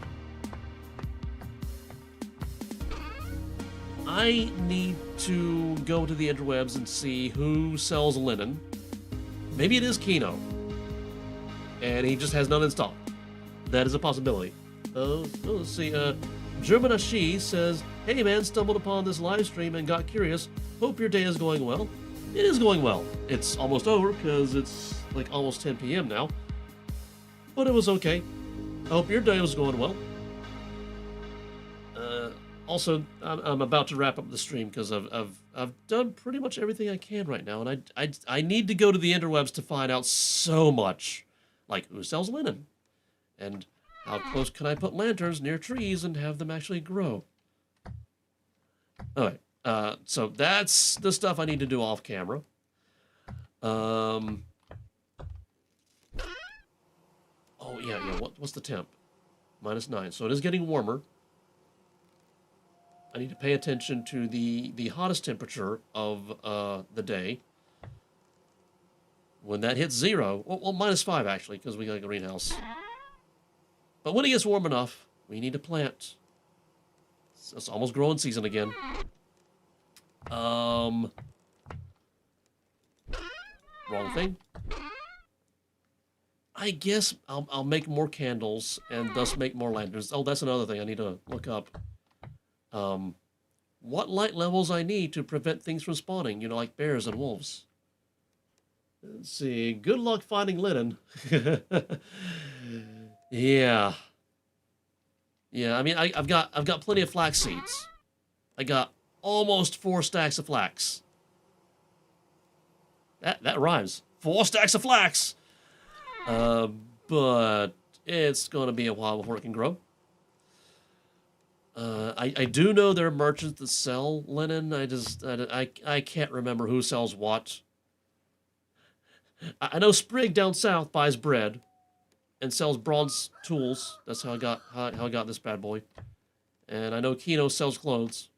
I need to go to the interwebs and see who sells linen. Maybe it is Kino. And he just has none in stock. That is a possibility. Let's see. German Ashi says, "Hey man, stumbled upon this live stream and got curious. Hope your day is going well." It is going well. It's almost over because it's like almost 10 p.m. now. But it was okay. I hope your day was going well. Also, I'm about to wrap up the stream because I've done pretty much everything I can right now, and I need to go to the interwebs to find out so much, like who sells linen, and how close can I put lanterns near trees and have them actually grow. All right, so that's the stuff I need to do off camera. Oh yeah. What's the temp? -9, so it is getting warmer. I need to pay attention to the hottest temperature of the day. When that hits 0, well, -5 actually, because we got a greenhouse. But when it gets warm enough, we need to plant. It's almost growing season again. Wrong thing. I guess I'll make more candles and thus make more lanterns. Oh, that's another thing I need to look up. What light levels I need to prevent things from spawning, you know, like bears and wolves. Let's see. Good luck finding linen. Yeah. I mean, I've got plenty of flax seeds. I got almost 4 stacks of flax. That rhymes. 4 stacks of flax. But it's gonna be a while before it can grow. I do know there are merchants that sell linen. I can't remember who sells what. I know Sprig down south buys bread and sells bronze tools. That's how I got this bad boy. And I know Kino sells clothes.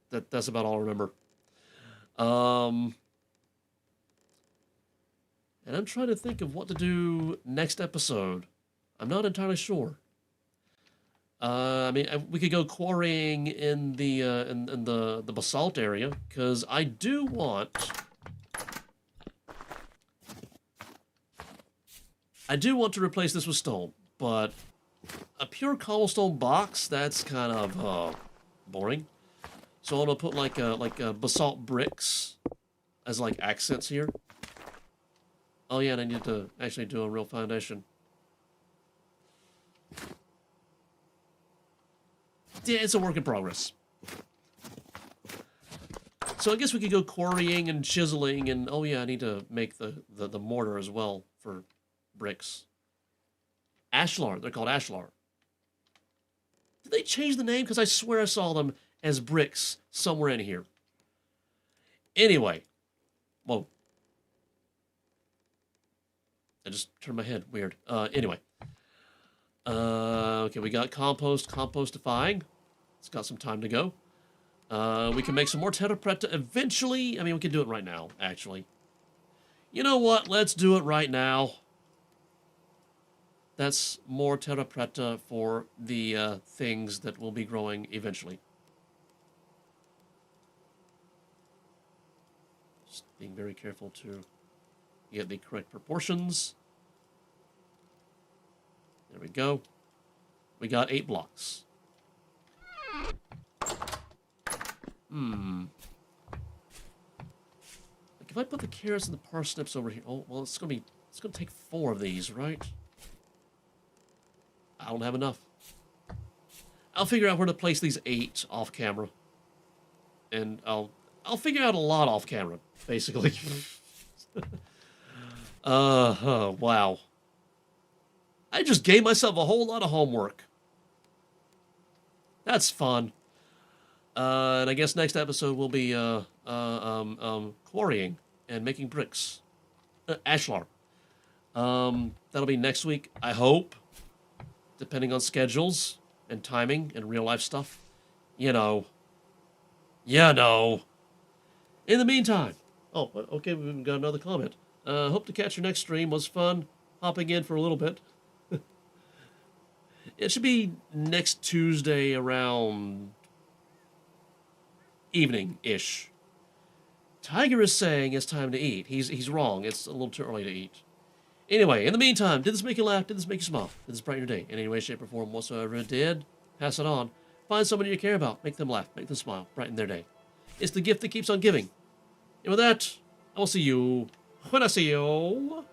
That's about all I remember. And I'm trying to think of what to do next episode. I'm not entirely sure. I mean, we could go quarrying in the basalt area, because I do want to replace this with stone, but a pure cobblestone box, that's kind of boring. So I'm gonna put like basalt bricks as like accents here. Oh yeah, and I need to actually do a real foundation. Yeah, it's a work in progress. So I guess we could go quarrying and chiseling, and oh yeah, I need to make the mortar as well for bricks. Ashlar, they're called Ashlar. Did they change the name? Because I swear I saw them as bricks somewhere in here. Anyway, whoa. I just turned my head, weird. Anyway. Okay, we got compostifying. It's got some time to go. We can make some more terra preta eventually. I mean, we can do it right now, actually. You know what? Let's do it right now. That's more terra preta for the things that will be growing eventually. Just being very careful to get the correct proportions. There we go. We got 8 blocks. Like if I put the carrots and the parsnips over here, oh well, it's gonna take 4 of these, right? I don't have enough. I'll figure out where to place these 8 off camera, and I'll figure out a lot off camera, basically. Wow. I just gave myself a whole lot of homework. That's fun. And I guess next episode will be quarrying and making bricks. Ashlar. That'll be next week, I hope. Depending on schedules and timing and real life stuff. You know. In the meantime. Oh, okay, we've got another comment. Hope to catch your next stream. Was fun hopping in for a little bit. It should be next Tuesday around evening-ish. Tiger is saying it's time to eat. He's wrong. It's a little too early to eat. Anyway, in the meantime, did this make you laugh? Did this make you smile? Did this brighten your day in any way, shape, or form whatsoever? It did. Pass it on. Find somebody you care about. Make them laugh. Make them smile. Brighten their day. It's the gift that keeps on giving. And with that, I will see you when I see you.